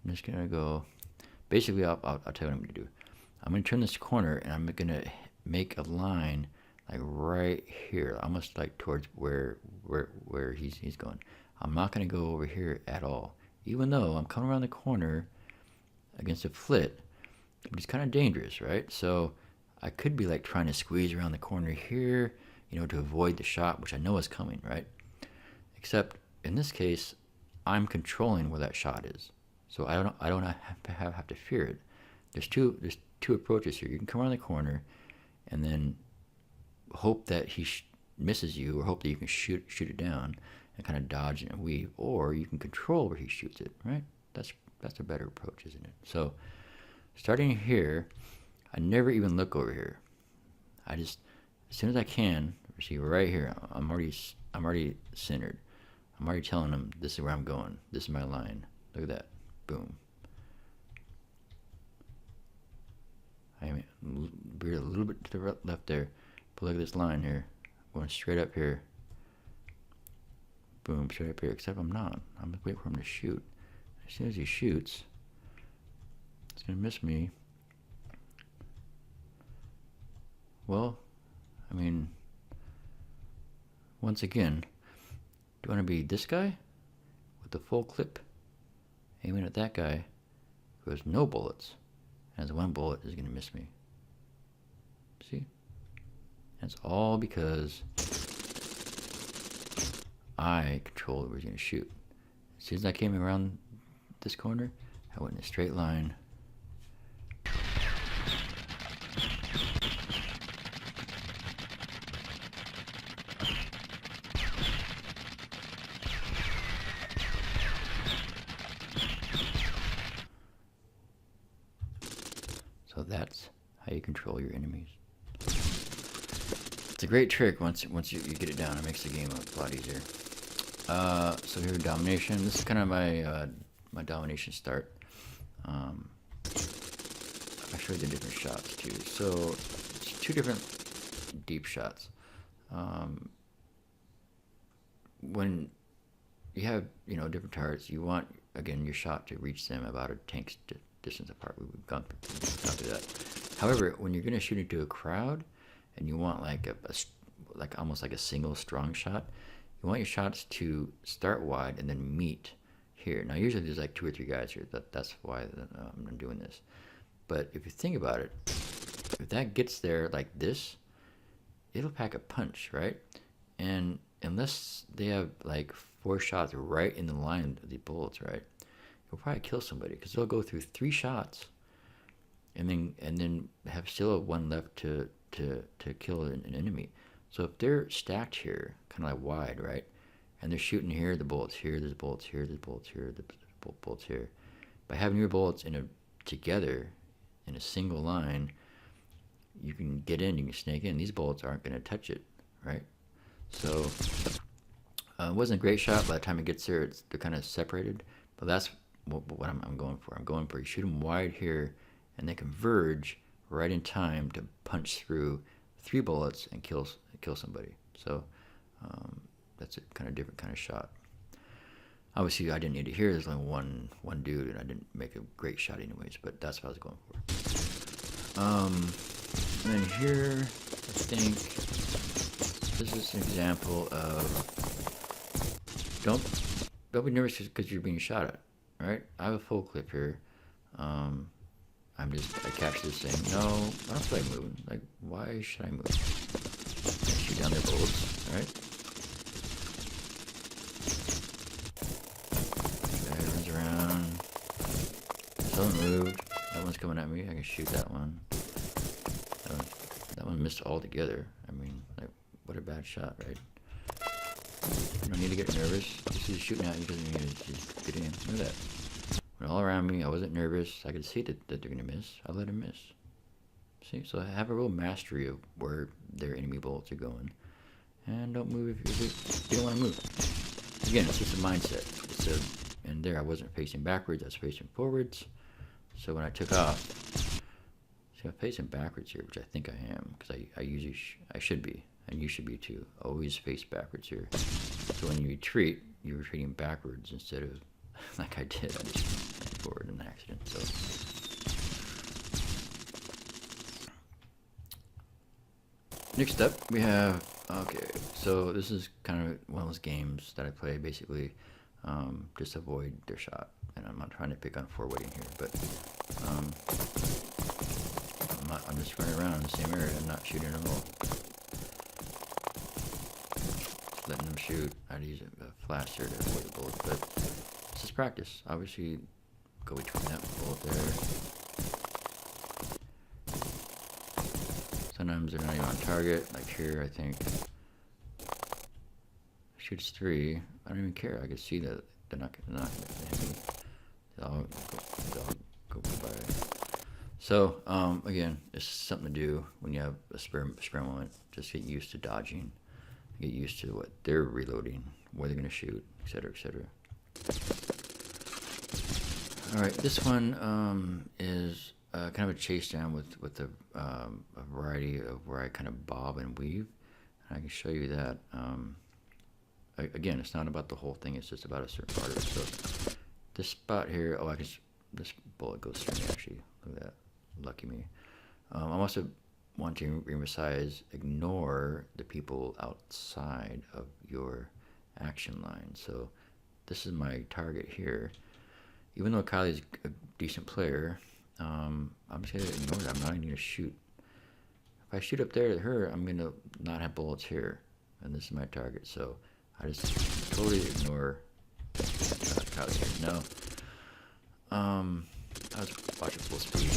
I'm just gonna go. Basically, I'll tell you what I'm gonna do. I'm gonna turn this corner, and I'm gonna make a line like right here, almost like towards where he's going. I'm not gonna go over here at all, even though I'm coming around the corner against a flit, which is kind of dangerous, right? So I could be like trying to squeeze around the corner here, you know, to avoid the shot, which I know is coming, right? Except in this case, I'm controlling where that shot is, so I don't have to fear it. There's two approaches here. You can come around the corner, and then hope that he misses you, or hope that you can shoot it down and kind of dodge and weave, or you can control where he shoots it, right? That's a better approach, isn't it? So starting here, I never even look over here. I just, as soon as I can, see right here, I'm already centered. I'm already telling him this is where I'm going. This is my line. Look at that. Boom. I mean, we're a little bit to the left there. But look at this line here. Going straight up here. Boom, straight up here. Except I'm not. I'm waiting for him to shoot. As soon as he shoots, it's going to miss me. Well, I mean, once again, do you want to be this guy with the full clip aiming at that guy who has no bullets, and the 1 bullet is going to miss me? See? And it's all because I controlled where he's going to shoot. As soon as I came around this corner, I went in a straight line. So that's how you control your enemies. It's a great trick once you get it down. It makes the game a lot easier. So here, domination. This is kind of my domination start. I showed you the different shots too. So it's 2 different deep shots. When you have different targets, you want again your shot to reach them about a tank's distance apart. We've gone through that. However, when you're gonna shoot into a crowd, and you want like like almost like a single strong shot, you want your shots to start wide and then meet here. Now usually there's like 2 or 3 guys here. That's why I'm doing this. But if you think about it, if that gets there like this, it'll pack a punch, right? And unless they have like 4 shots right in the line of the bullets, right, it'll probably kill somebody because they'll go through 3 shots and then have still 1 left to kill an enemy. So if they're stacked here, kind of like wide, right, and they're shooting here, the bullets here, there's bullets here, there's bullets here, there's bullets here. By having your bullets together in a single line, you can get in, you can snake in. These bullets aren't going to touch it, right? So it wasn't a great shot. By the time it gets there, they're kind of separated. But that's what I'm going for. I'm going for you shoot them wide here, and they converge right in time to punch through 3 bullets and kill somebody. So that's a kind of different kind of shot. Obviously, I didn't need to hear. There's only one dude, and I didn't make a great shot anyways. But that's what I was going for. And then here, I think this is an example of don't be nervous because you're being shot at. All right, I have a full clip here. I capture this thing. No, I don't feel like moving. Like, why should I move? I shoot down their bullets. All right. Guy runs around. Someone moved. That one's coming at me. I can shoot that one. That one missed altogether. I mean, like, what a bad shot, right? You don't need to get nervous. This is shooting at you because you need to just get in. Look at that. Went all around me. I wasn't nervous. I could see that they're going to miss. I let them miss. See? So I have a real mastery of where their enemy bullets are going. And don't move if you don't want to move. Again, it's just a mindset. And there I wasn't facing backwards. I was facing forwards. So when I took off, see, I'm facing backwards here, which I think I am, because I usually I should be, and you should be too. Always face backwards here. So when you retreat, you're retreating backwards instead of like I did. I just went forward in an accident. So next up we have so this is kind of one of those games that I play basically just avoid their shot, and I'm not trying to pick on forwarding here, but I'm just running around in the same area. I'm not shooting at all. Just letting them shoot. I'd use a flash there to avoid the bullet, but this is practice. Obviously, go between that bullet there. Sometimes they're not even on target. Like here, I think. Shoots 3. I don't even care. I can see that they're not gonna hit me. They'll go by. So again, it's something to do when you have a spare moment. Just get used to dodging, get used to what they're reloading, where they're gonna shoot, etc., etc. All right, this one is kind of a chase down with a variety of where I kind of bob and weave, and I can show you that. Again, it's not about the whole thing. It's just about a certain part of it. So this spot here, this bullet goes through me actually. Look at that. Lucky me. I also want to emphasize, ignore the people outside of your action line. So this is my target here. Even though Kylie's a decent player, I'm just going to ignore that. I'm not even going to shoot. If I shoot up there at her, I'm going to not have bullets here. And this is my target. So I just totally ignore Kylie here. No. I was watching full speed.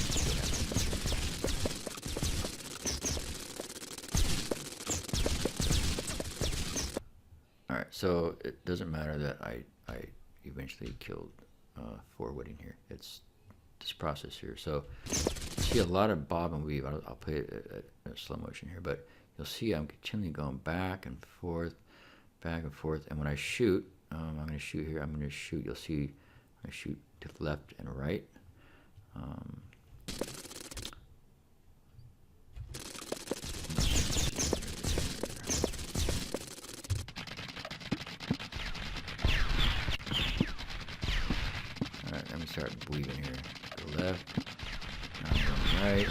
Alright, so it doesn't matter that I eventually killed forwarding here. It's this process here. So you see a lot of bob and weave. I'll play it at slow motion here, but you'll see I'm continually going back and forth, and when I shoot, I'm going to shoot here. I'm going to shoot. You'll see I shoot to the left and right. Alright, let me start weaving here. Go left, now I'm going right,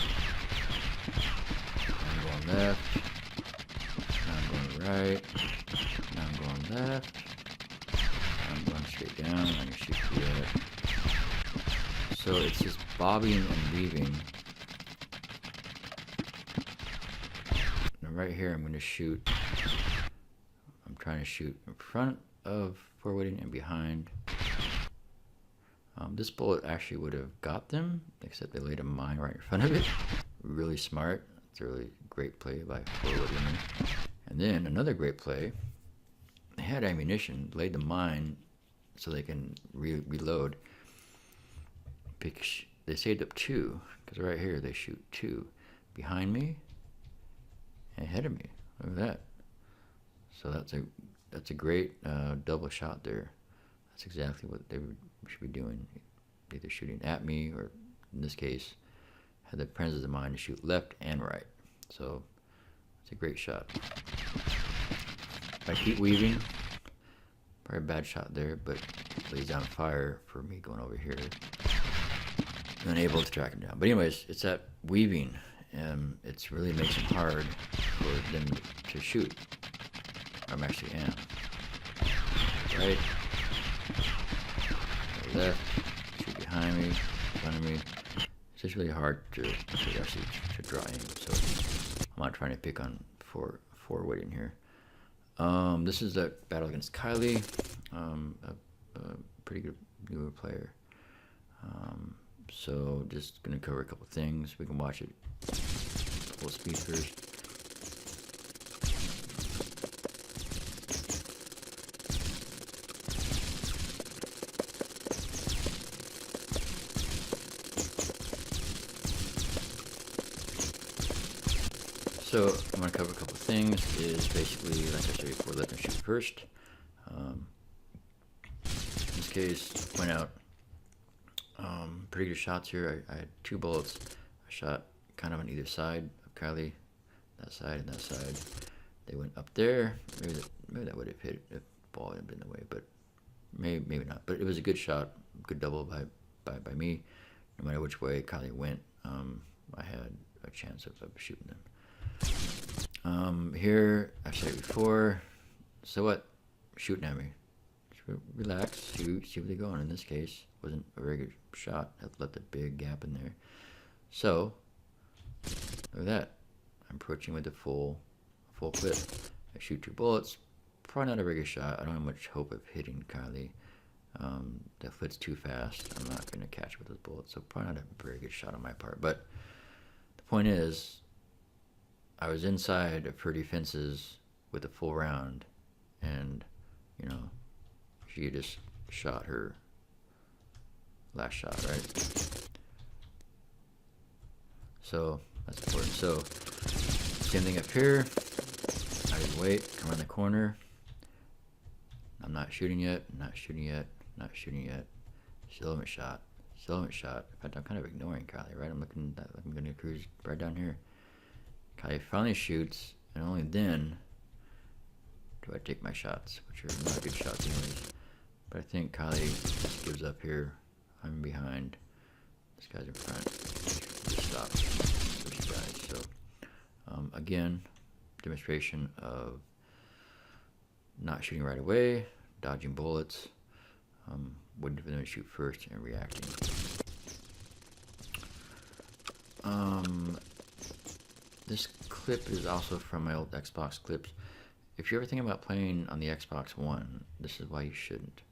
So it's just bobbing and weaving. And right here, I'm going to shoot. I'm trying to shoot in front of forwarding and behind. This bullet actually would have got them, except they laid a mine right in front of it. Really smart. It's a really great play by forwarding. And then another great play. They had ammunition, laid the mine so they can reload. They saved up 2, because right here they shoot 2 behind me and ahead of me. Look at that. So that's a great double shot there. That's exactly what they should be doing, either shooting at me or, in this case, had the presence of mind to shoot left and right. So it's a great shot. If I keep weaving, probably a bad shot there, but it lays down fire for me going over here. And unable to track him down. But anyways, it's that weaving, and it really makes it hard for them to shoot. I'm actually am. Right. Left. Shoot behind me. In front of me. It's just really hard to actually to draw aim. So I'm not trying to pick on forwarding here. This is the battle against Kylie, a pretty good newer player. So just gonna cover a couple things. We can watch it full speed first. So I'm going to cover a couple things. Is basically, like I said before, let them shoot first. In this case, went out pretty good shots here. I had 2 bullets. I shot kind of on either side of Kylie, that side and that side. They went up there. Maybe that would have hit if the ball had been in the way, but maybe not. But it was a good shot, good double by me. No matter which way Kylie went, I had a chance of shooting them. Here, I've said it before, so what? Shooting at me. Just relax, shoot, see where they're going. In this case, wasn't a very good shot. I left a big gap in there. So, look at that. I'm approaching with the full clip. I shoot 2 bullets. Probably not a very good shot. I don't have much hope of hitting Kylie. That foot's too fast. I'm not going to catch with those bullets, so probably not a very good shot on my part. But the point is, I was inside of her defenses with a full round, and, you know, she just shot her last shot, right? So, that's important. So, same thing up here. I just wait, come around the corner. I'm not shooting yet, not shooting yet, not shooting yet. Still haven't shot. Still haven't shot. In fact, I'm kind of ignoring Kylie, right? I'm going to cruise right down here. Kylie finally shoots, and only then do I take my shots, which are not good shots anyways. But I think Kylie just gives up here. I'm behind. This guy's in front. Just stop. Switch guys. So, again, demonstration of not shooting right away, dodging bullets, waiting for them to shoot first and reacting. This clip is also from my old Xbox clips. If you're ever thinking about playing on the Xbox One, this is why you shouldn't.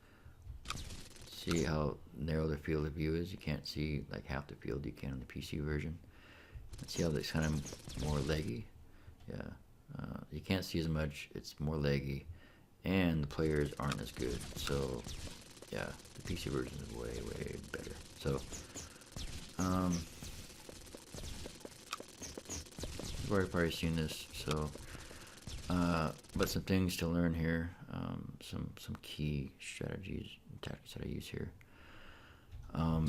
See how narrow the field of view is? You can't see like half the field you can on the PC version. See how it's kind of more leggy? Yeah. You can't see as much, it's more leggy, and the players aren't as good. So, yeah, the PC version is way, way better. So, you've already probably seen this, so, but some things to learn here, some key strategies and tactics that I use here.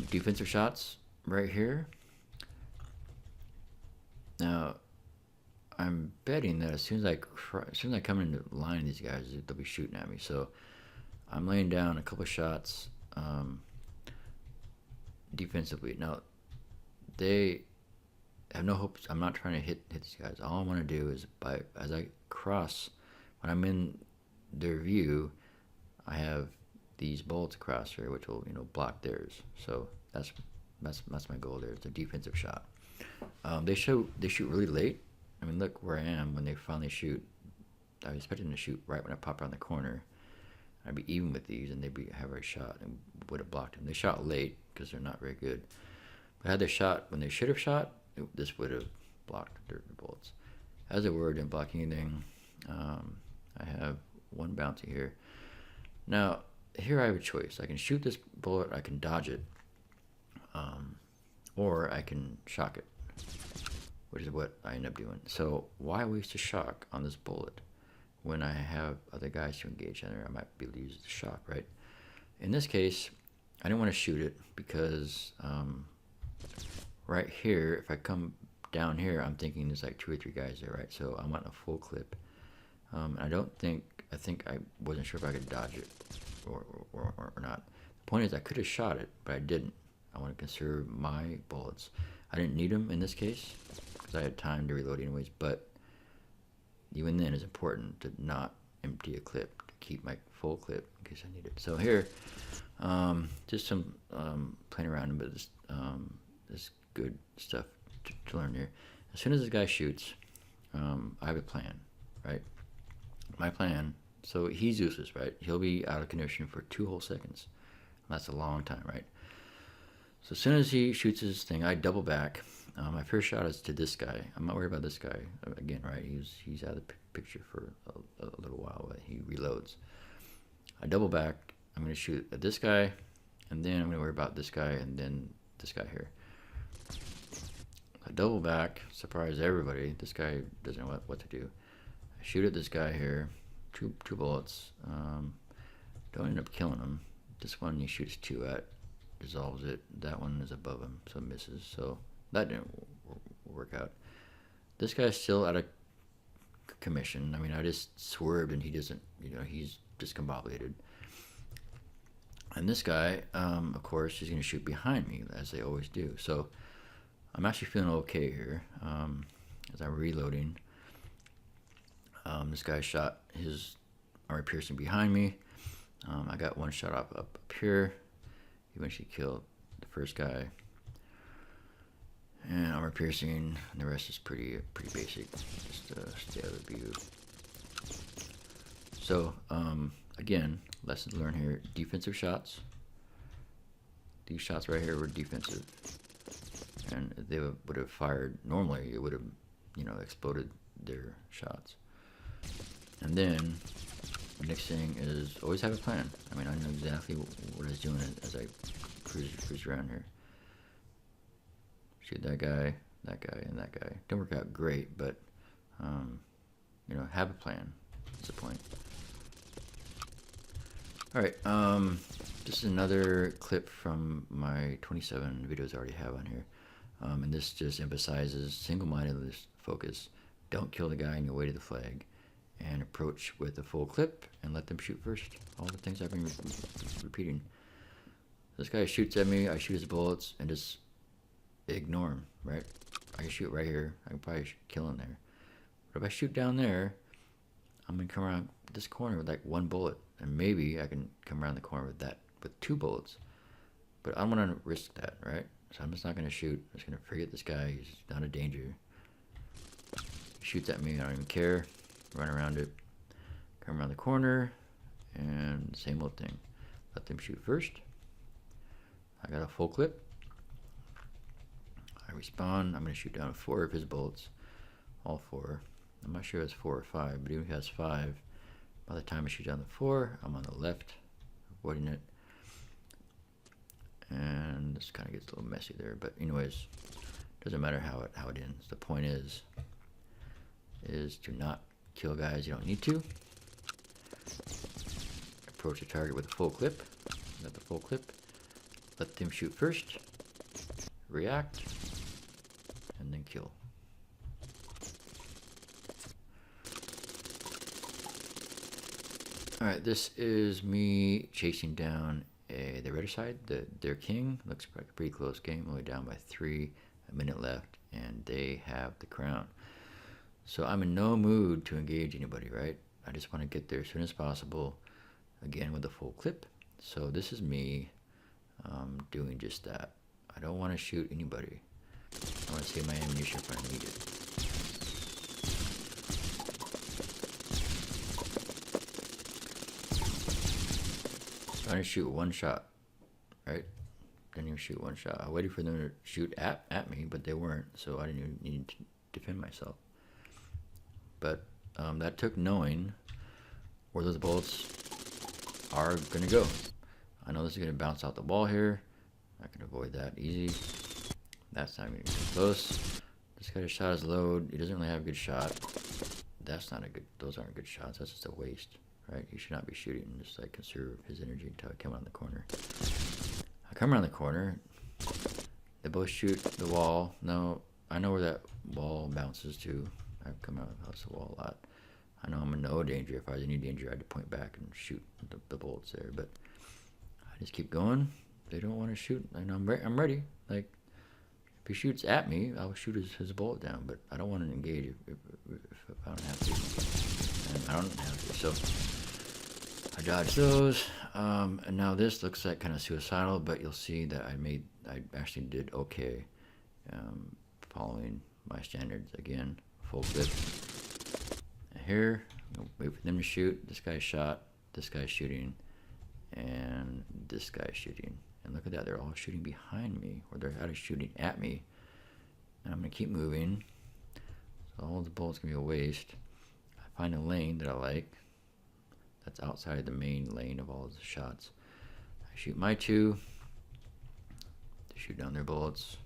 Defensive shots right here. Now, I'm betting that as soon as I come into line, these guys, they'll be shooting at me. So I'm laying down a couple shots defensively. Now, they have no hopes. I'm not trying to hit these guys. All I want to do is, as I cross, when I'm in their view, I have these bullets across here, which will block theirs. So that's That's my goal there. It's a defensive shot. They shoot really late. I mean, look where I am when they finally shoot. I was expecting them to shoot right when I pop around the corner. I'd be even with these, and they'd have a shot and would have blocked them. They shot late because they're not very good. But had they shot when they should have shot, this would have blocked their bullets. As it were, didn't block anything. I have one bounty here. Now, here I have a choice. I can shoot this bullet, I can dodge it, or I can shock it, which is what I end up doing. So why waste a shock on this bullet when I have other guys to engage in there? I might be able to use the shock, right? In this case, I didn't want to shoot it because right here, if I come down here, I'm thinking there's like 2 or 3 guys there, right? So I'm on a full clip. I think I wasn't sure if I could dodge it or not. The point is I could have shot it, but I didn't. I want to conserve my bullets. I didn't need them in this case because I had time to reload anyways, but even then it's important to not empty a clip, to keep my full clip in case I need it. So here, just some playing around, but this good stuff to learn here. As soon as this guy shoots, I have a plan, right? My plan, so he's useless, right? He'll be out of condition for 2 whole seconds. That's a long time, right? So as soon as he shoots his thing, I double back. My first shot is to this guy. I'm not worried about this guy again, right? He's out of the picture for a little while, but he reloads. I double back. I'm going to shoot at this guy, and then I'm going to worry about this guy, and then this guy here. I double back, surprise everybody. This guy doesn't know what to do. I shoot at this guy here, two bullets. Don't end up killing him. This one he shoots 2 at, dissolves it. That one is above him, so misses. So that didn't work out. This guy's still out of commission. I mean, I just swerved and he doesn't, he's discombobulated. And this guy, of course, he's going to shoot behind me, as they always do. So I'm actually feeling okay here as I'm reloading. This guy shot his armor piercing behind me. I got one shot up here. Eventually killed the first guy. And armor piercing, and the rest is pretty basic. Just stay out of the view. So again, lesson learned here: defensive shots. These shots right here were defensive, and if they would have fired normally, it would have, exploded their shots. And then the next thing is always have a plan. I mean, I know exactly what I was doing as I cruise around here. Shoot that guy, and that guy. Don't work out great, but have a plan. That's the point. All right, this is another clip from my 27 videos I already have on here, and this just emphasizes single-mindedness focus. Don't kill the guy on your way to the flag, and approach with a full clip and let them shoot first. All the things I've been repeating. This guy shoots at me, I shoot his bullets, and just ignore him, right? I can shoot right here. I can probably kill him there. But if I shoot down there, I'm going to come around this corner with like 1 bullet. And maybe I can come around the corner with 2 bullets. But I don't want to risk that, right? So I'm just not going to shoot. I'm just going to forget this guy. He's not a danger. He shoots at me. I don't even care. Run around it. Come around the corner. And same old thing. Let them shoot first. I got a full clip. I respawn. I'm going to shoot down 4 of his bullets. All 4. I'm not sure it's 4 or 5, but he has 5. By the time I shoot down the 4, I'm on the left, avoiding it. And this kind of gets a little messy there, but anyways, doesn't matter how it ends. The point is to not kill guys you don't need to. Approach the target with a full clip. Got the full clip. Let them shoot first. React. And then kill. Alright, this is me chasing down the Regicide, their king. Looks like a pretty close game, only down by 3, a minute left, and they have the crown. So I'm in no mood to engage anybody, right? I just want to get there as soon as possible, again with a full clip. So this is me doing just that. I don't want to shoot anybody. I want to save my ammunition if I need it. I'm gonna shoot one shot, right? Didn't even shoot one shot. I waited for them to shoot at me, but they weren't, so I didn't even need to defend myself. But that took knowing where those bullets are gonna go. I know this is gonna bounce out the wall here. I can avoid that easy. That's not gonna get close. This guy just shot his load. He doesn't really have a good shot. That's not a good. Those aren't good shots. That's just a waste, right? He should not be shooting. Just like conserve his energy until I come around the corner. I come around the corner. They both shoot the wall. Now I know where that wall bounces to. I've come out of the wall a lot. I know I'm in no danger. If I was in any danger, I had to point back and shoot the bullets there. But I just keep going. They don't want to shoot. I know I'm ready. Like, if he shoots at me, I'll shoot his bullet down. But I don't want to engage if I don't have to. And I don't have to. So I dodged those. And now this looks like kind of suicidal, but you'll see that I actually did okay, following my standards again. Full clip. And here, I'm gonna wait for them to shoot. This guy's shot. This guy's shooting, and this guy's shooting. And look at that, they're all shooting behind me, or they're actually shooting at me. And I'm gonna keep moving. So all the bullets gonna be a waste. I find a lane that I like. That's outside the main lane of all the shots. I shoot my two. They shoot down their bullets.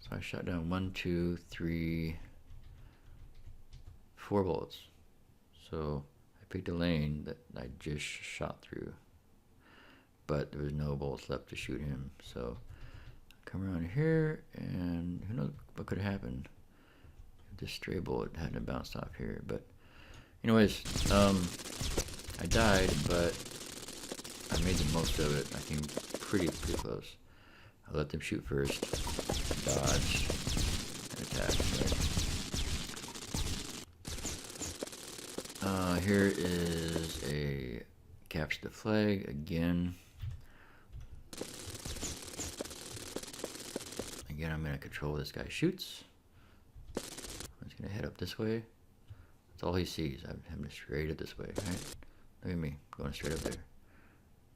So I shot down 1, 2, 3, 4 bullets. So I picked a lane that I just shot through, but there was no bullets left to shoot him. So I come around here, and who knows what could have happened if this stray bullet hadn't bounced off here. But anyways, I died, but I made the most of it. I came pretty close. I let them shoot first, dodge, and attack. Right? Here is a capture the flag again. Again, I'm going to control where this guy shoots. I'm just going to head up this way. That's all he sees. I'm heading straight up this way, right? Look at me, going straight up there.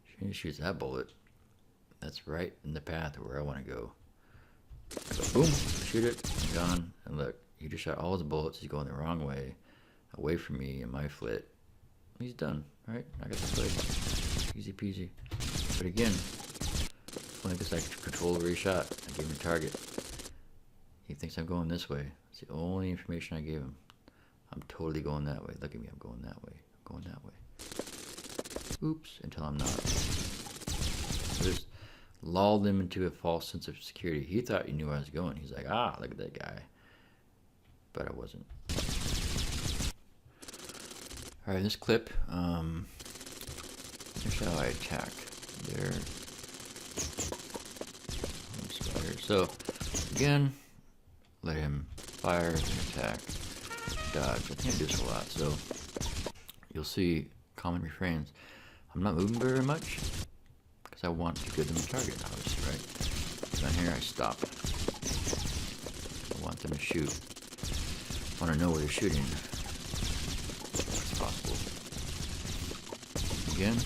He shoots that bullet. That's right in the path where I want to go. I go boom, shoot it, I'm gone. And look, he just shot all his bullets. He's going the wrong way, away from me and my flit. He's done, right? I got the flit. Easy peasy. But again, only because I control where he shot. I gave him a target. He thinks I'm going this way. That's the only information I gave him. I'm totally going that way. Look at me, I'm going that way. I'm going that way. Oops, until I'm not. So just lulled him into a false sense of security. He thought he knew where I was going. He's like, ah, look at that guy. But I wasn't. Alright, this clip, here's how I attack. There. So, again, let him fire and attack, dodge. I think I do this a lot, so you'll see common refrains. I'm not moving very much, because I want to give them a target, obviously, right? Down here, I stop. I want them to shoot. I want to know where they're shooting. If possible. Again,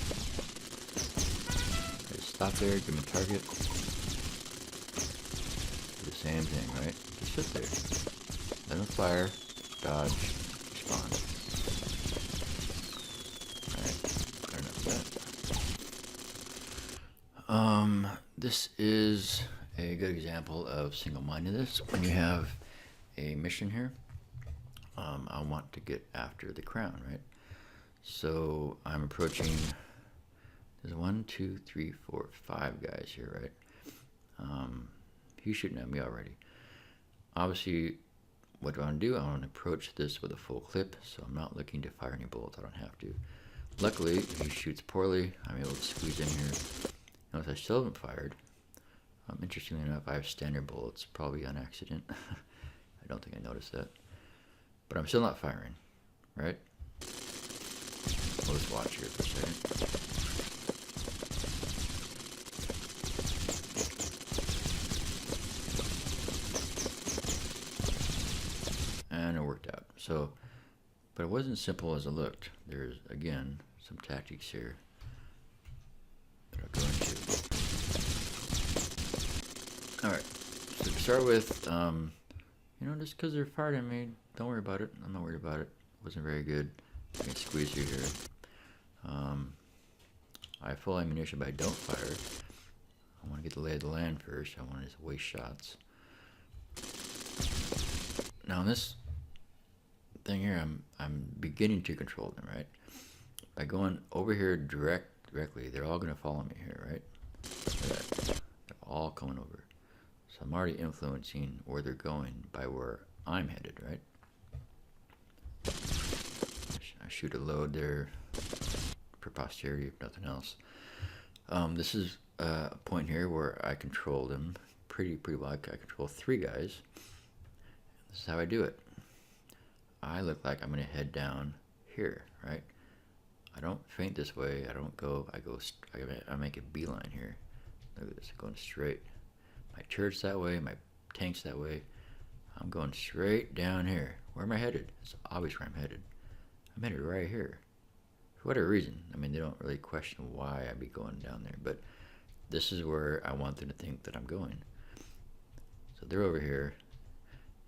I just stop there, give them a target. Do the same thing, right? Just sit there. Let them fire, dodge, respond. This is a good example of single-mindedness. When you have a mission here, I want to get after the crown, right? So I'm approaching. There's 1, 2, 3, 4, 5 guys here, right? He's shooting at me already. Obviously, what do I want to do? I want to approach this with a full clip, so I'm not looking to fire any bullets. I don't have to. Luckily, he shoots poorly. I'm able to squeeze in here. Notice I still haven't fired. Interestingly enough, I have standard bullets, probably on accident. I don't think I noticed that. But I'm still not firing, right? We'll just watch here for a second. So, but it wasn't simple as it looked. There's, again, some tactics here that I'll go into. Alright, so to start with, just because they're fired at me, don't worry about it. I'm not worried about it. It wasn't very good. I can squeeze through here. I have full ammunition, but I don't fire. I want to get the lay of the land first. I want to just waste shots. Now, in this thing here, I'm beginning to control them, right? By going over here directly, they're all going to follow me here, right? Look at that. They're all coming over. So I'm already influencing where they're going by where I'm headed, right? I shoot a load there for posterity, if nothing else. This is a point here where I control them pretty well. I control 3 guys. This is how I do it. I look like I'm going to head down here, right? I don't feint this way. I make a beeline here. Look at this, going straight. My turret's that way, my tank's that way. I'm going straight down here. Where am I headed? It's obvious where I'm headed. I'm headed right here. For whatever reason. I mean, they don't really question why I'd be going down there, but this is where I want them to think that I'm going. So they're over here.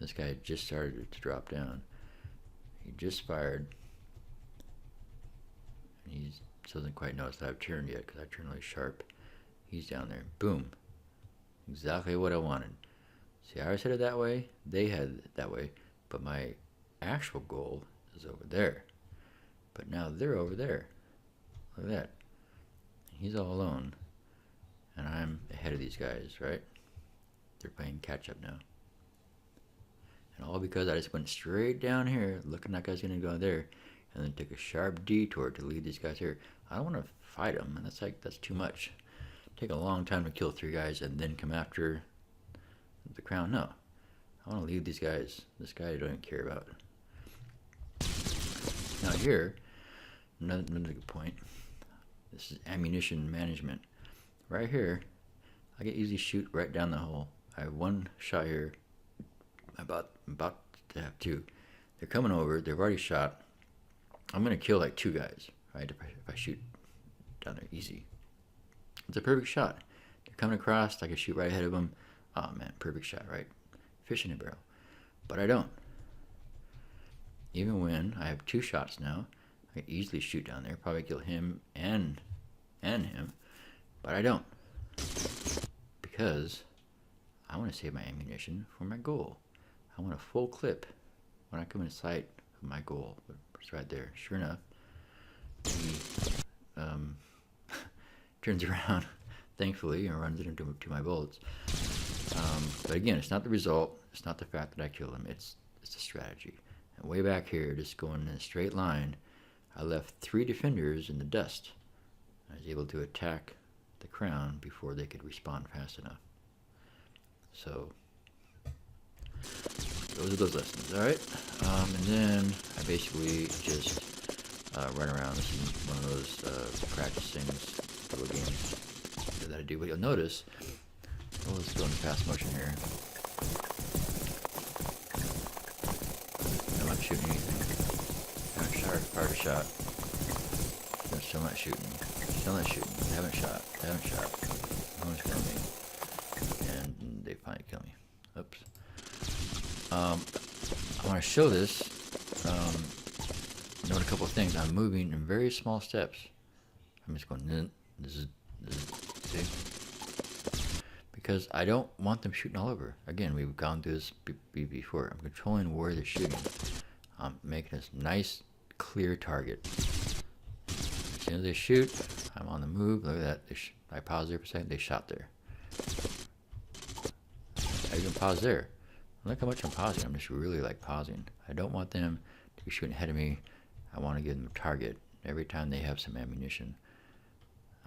This guy just started to drop down. He just fired. And he doesn't quite notice that I've turned yet, because I turned really sharp. He's down there. Boom. Exactly what I wanted. See, I was headed that way. They headed that way. But my actual goal is over there. But now they're over there. Look at that. He's all alone. And I'm ahead of these guys, right? They're playing catch up now. And all because I just went straight down here, looking like I was going to go there, and then took a sharp detour to lead these guys here. I don't want to fight them, and that's too much. Take a long time to kill 3 guys and then come after the crown. No. I want to leave these guys. This guy I don't care about. Now here, another good point. This is ammunition management. Right here, I can easily shoot right down the hole. I have 1 shot here. I'm about to have 2. They're coming over. They've already shot. I'm going to kill like 2 guys, right? If I shoot down there easy. It's a perfect shot. They're coming across. I can shoot right ahead of them. Oh man, perfect shot, right? Fish in a barrel. But I don't. Even when I have 2 shots now, I can easily shoot down there. Probably kill him and him. But I don't. Because I want to save my ammunition for my goal. I want a full clip when I come in sight of my goal. It's right there. Sure enough, he turns around, thankfully, and runs into my bullets. But again, it's not the result. It's not the fact that I killed him. It's the strategy. And way back here, just going in a straight line, I left 3 defenders in the dust. I was able to attack the crown before they could respond fast enough. So those are those lessons. All right, and then I basically just run around. This is one of those practice things, little games that I do. But you'll notice, let's go in fast motion here. I'm not shooting anything. I fired a shot. They're still not shooting. Still not shooting. They haven't shot. No one's killing me. And they finally kill me. Oops. I want to show this. Note a couple of things. I'm moving in very small steps. I'm just going. This is see? Because I don't want them shooting all over. Again, we've gone through this before. I'm controlling where they're shooting. I'm making this nice, clear target. As soon as they shoot, I'm on the move. Look at that. I pause there for a second. They shot there. I even pause there. Look how much I'm pausing. I'm just really like pausing. I don't want them to be shooting ahead of me. I want to give them a target. Every time they have some ammunition,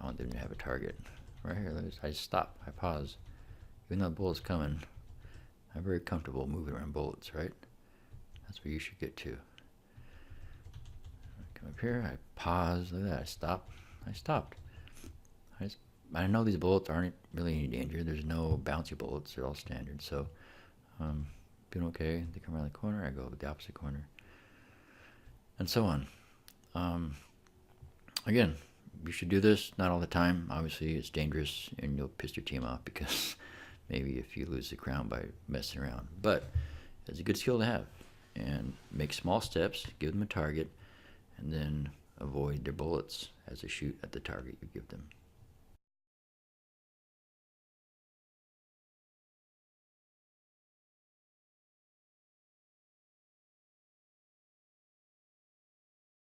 I want them to have a target. Right here, I stop. I pause. Even though the bullet's coming, I'm very comfortable moving around bullets, right? That's where you should get to. I come up here, I pause. Look at that. I stop. I stopped. I know these bullets aren't really any danger. There's no bouncy bullets. They're all standard. So, doing okay. They come around the corner. I go the opposite corner. and so on. Um, Again, you should do this, not all the time. Obviously, it's dangerous and you'll piss your team off because maybe if you lose the crown by messing around. But it's a good skill to have. And make small steps, give them a target, and then avoid their bullets as they shoot at the target you give them.